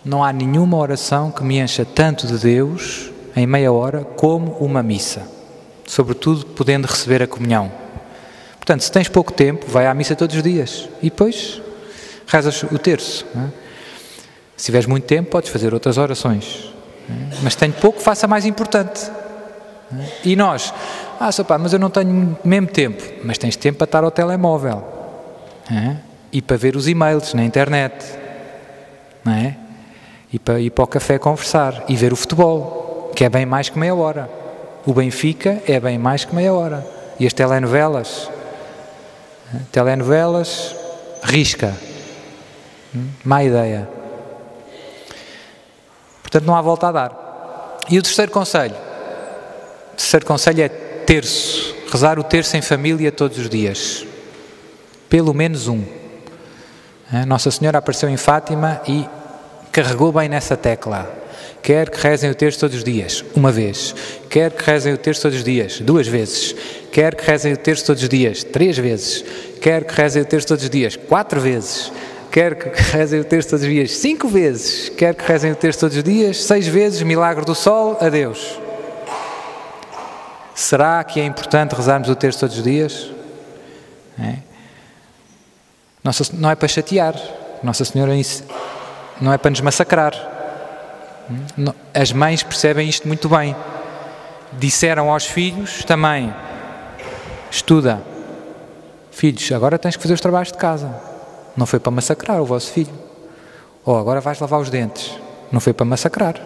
Não há nenhuma oração que me encha tanto de Deus em meia hora como uma missa. Sobretudo podendo receber a comunhão. Portanto, se tens pouco tempo, vai à missa todos os dias e depois rezas o terço. Não é? Se tiveres muito tempo, podes fazer outras orações. Não é? Mas se tenho pouco, faça a mais importante. Não é? E nós, Sr. Padre, mas eu não tenho mesmo tempo. Mas tens tempo para estar ao telemóvel. E para ver os e-mails na internet. Não é? E para ir para o café conversar. E ver o futebol, que é bem mais que meia hora. O Benfica é bem mais que meia hora. E as telenovelas? Telenovelas, risca. Má ideia. Portanto, não há volta a dar. E o terceiro conselho? O terceiro conselho é terço. Rezar o terço em família todos os dias. Pelo menos um. Nossa Senhora apareceu em Fátima e carregou bem nessa tecla. Quer que rezem o terço todos os dias, uma vez. Quer que rezem o terço todos os dias, 2 vezes. Quer que rezem o terço todos os dias, 3 vezes. Quer que rezem o terço todos os dias, 4 vezes. Quer que rezem o terço todos os dias, 5 vezes. Quer que rezem o terço todos os dias, 6 vezes. Milagre do sol, adeus. Será que é importante rezarmos o terço todos os dias? Não é para chatear. Nossa Senhora não é para nos massacrar. As mães percebem isto muito bem. Disseram aos filhos também: estuda. Filhos, agora tens que fazer os trabalhos de casa. Não foi para massacrar o vosso filho. Ou agora vais lavar os dentes. Não foi para massacrar.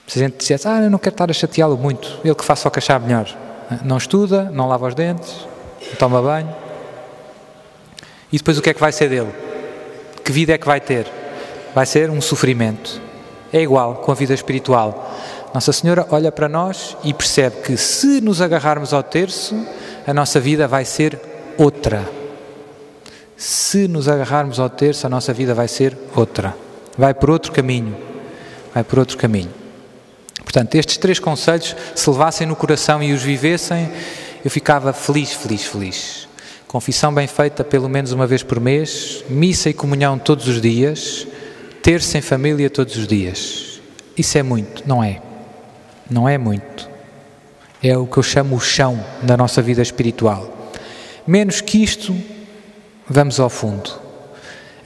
Se a gente dissesse: eu não quero estar a chateá-lo muito, ele que faça o que achar melhor. Não estuda, não lava os dentes, não toma banho. E depois o que é que vai ser dele? Que vida é que vai ter? Vai ser um sofrimento. É igual com a vida espiritual. Nossa Senhora olha para nós e percebe que se nos agarrarmos ao terço, a nossa vida vai ser outra. Se nos agarrarmos ao terço, a nossa vida vai ser outra. Vai por outro caminho. Vai por outro caminho. Portanto, estes 3 conselhos, se levassem no coração e os vivessem, eu ficava feliz, feliz, feliz. Confissão bem feita pelo menos uma vez por mês, missa e comunhão todos os dias, terço em família todos os dias. Isso é muito, não é? Não é muito. É o que eu chamo o chão da nossa vida espiritual. Menos que isto, vamos ao fundo.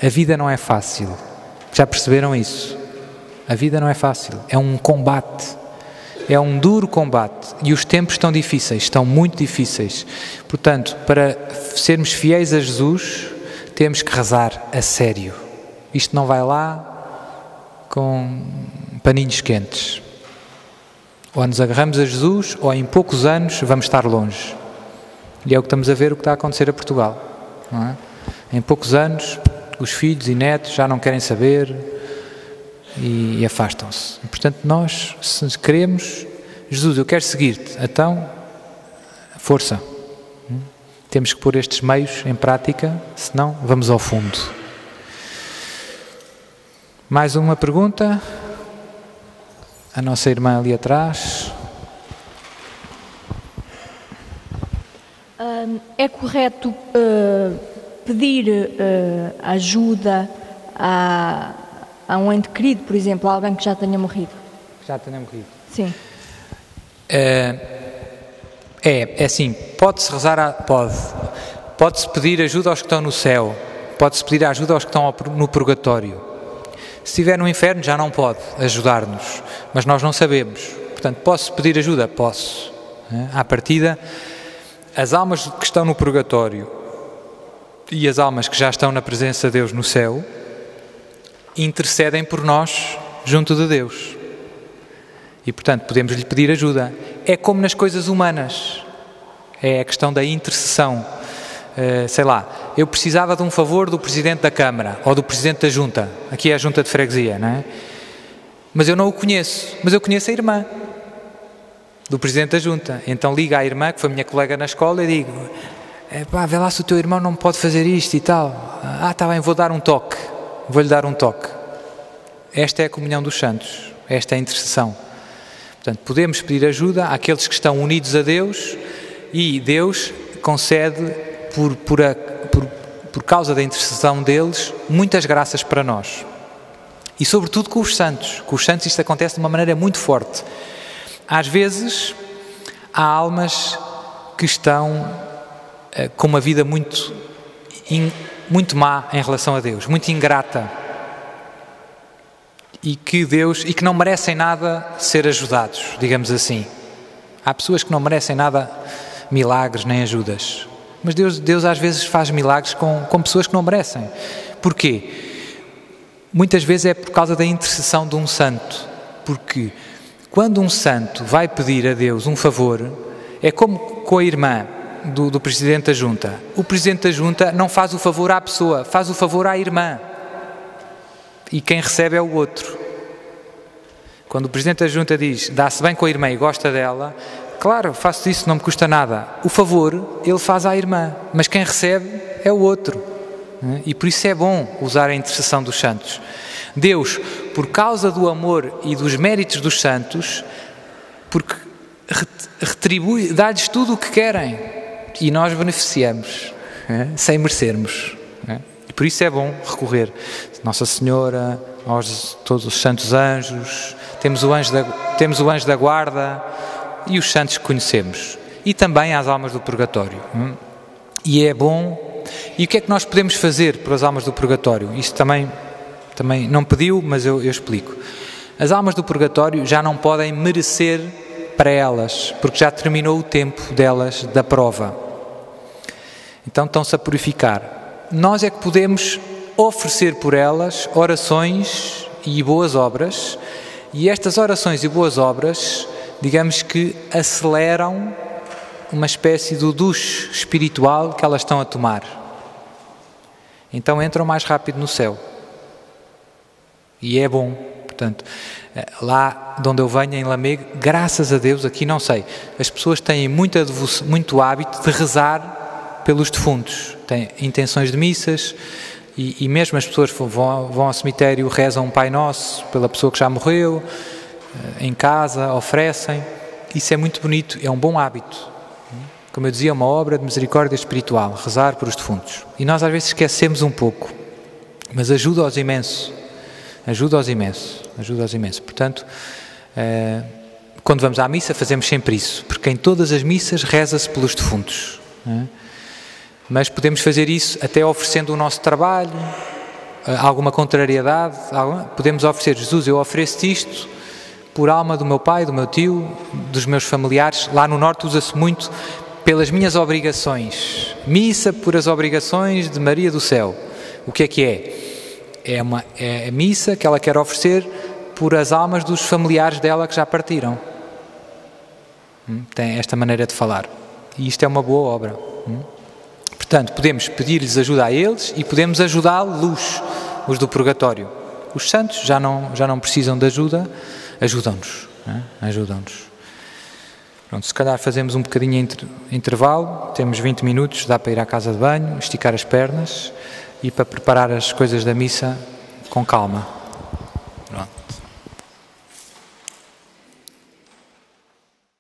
A vida não é fácil. Já perceberam isso? A vida não é fácil. É um combate. É um duro combate. E os tempos estão difíceis, estão muito difíceis. Portanto, para sermos fiéis a Jesus, temos que rezar a sério. Isto não vai lá com paninhos quentes. Ou nos agarramos a Jesus, ou em poucos anos vamos estar longe. E é o que estamos a ver, o que está a acontecer a Portugal. Não é? Em poucos anos, os filhos e netos já não querem saber e afastam-se. Portanto, nós, se queremos, Jesus, eu quero seguir-te, então, força. Temos que pôr estes meios em prática, senão vamos ao fundo. Mais uma pergunta? A nossa irmã ali atrás. É correto pedir ajuda a um ente querido, por exemplo, a alguém que já tenha morrido? Já tenha morrido. Sim. É assim, pode-se rezar, pode-se pedir ajuda aos que estão no céu, pode-se pedir ajuda aos que estão no purgatório. Se estiver no inferno já não pode ajudar-nos, mas nós não sabemos. Portanto, posso pedir ajuda? Posso. À partida, as almas que estão no purgatório e as almas que já estão na presença de Deus no céu intercedem por nós junto de Deus. E, portanto, podemos lhe pedir ajuda. É como nas coisas humanas. É a questão da intercessão. Sei lá, eu precisava de um favor do Presidente da Câmara ou do Presidente da Junta. Aqui é a Junta de Freguesia, não é? Mas eu não o conheço. Mas eu conheço a irmã do Presidente da Junta. Então liga à irmã, que foi minha colega na escola, e digo: vê lá se o teu irmão não pode fazer isto e tal. Está bem, vou-lhe dar um toque. Esta é a comunhão dos santos. Esta é a intercessão. Portanto, podemos pedir ajuda àqueles que estão unidos a Deus e Deus concede, por causa da intercessão deles, muitas graças para nós. E sobretudo com os santos. Com os santos isto acontece de uma maneira muito forte. Às vezes, há almas que estão com uma vida muito má em relação a Deus, muito ingrata. E que não merecem nada ser ajudados, digamos assim. Há pessoas que não merecem nada, milagres nem ajudas. Mas Deus às vezes faz milagres com pessoas que não merecem. Porquê? Muitas vezes é por causa da intercessão de um santo. Porque quando um santo vai pedir a Deus um favor, é como com a irmã do Presidente da Junta. O Presidente da Junta não faz o favor à pessoa, faz o favor à irmã. E quem recebe é o outro. Quando o Presidente da Junta diz, dá-se bem com a irmã e gosta dela, claro, faço isso, não me custa nada. O favor, ele faz à irmã, mas quem recebe é o outro. E por isso é bom usar a intercessão dos santos. Deus, por causa do amor e dos méritos dos santos, porque retribui, dá-lhes tudo o que querem e nós beneficiamos, sem merecermos. E por isso é bom recorrer a Nossa Senhora, aos todos os santos anjos, temos o anjo da guarda e os santos que conhecemos. E também às almas do purgatório. E é bom. E o que é que nós podemos fazer pelas almas do purgatório? Isto também não pediu, mas eu explico. As almas do purgatório já não podem merecer para elas, porque já terminou o tempo delas da prova. Então estão-se a purificar. Nós é que podemos oferecer por elas orações e boas obras, e estas orações e boas obras, digamos que aceleram uma espécie de duche espiritual que elas estão a tomar. Então entram mais rápido no céu. E é bom. Portanto, lá de onde eu venho, em Lamego, graças a Deus, aqui não sei, as pessoas têm muito hábito de rezar pelos defuntos. Têm intenções de missas e mesmo as pessoas vão ao cemitério, rezam um Pai Nosso pela pessoa que já morreu, em casa, oferecem. Isso é muito bonito, é um bom hábito. Como eu dizia, uma obra de misericórdia espiritual, rezar por os defuntos. E nós às vezes esquecemos um pouco, mas ajuda-os imenso. Ajuda-os imenso. Portanto, quando vamos à missa fazemos sempre isso, porque em todas as missas reza-se pelos defuntos. Mas podemos fazer isso até oferecendo o nosso trabalho, alguma contrariedade, podemos oferecer, Jesus, eu ofereço-te isto por alma do meu pai, do meu tio, dos meus familiares. Lá no Norte usa-se muito pelas minhas obrigações. Missa por as obrigações de Maria do Céu. O que é? É a missa que ela quer oferecer por as almas dos familiares dela que já partiram. Tem esta maneira de falar. E isto é uma boa obra. Portanto, podemos pedir-lhes ajuda a eles e podemos ajudá-los, os do purgatório. Os santos já não precisam de ajuda, ajudam-nos. Ajudam-nos. Pronto, se calhar fazemos um bocadinho de intervalo, temos 20 minutos, dá para ir à casa de banho, esticar as pernas e para preparar as coisas da missa com calma.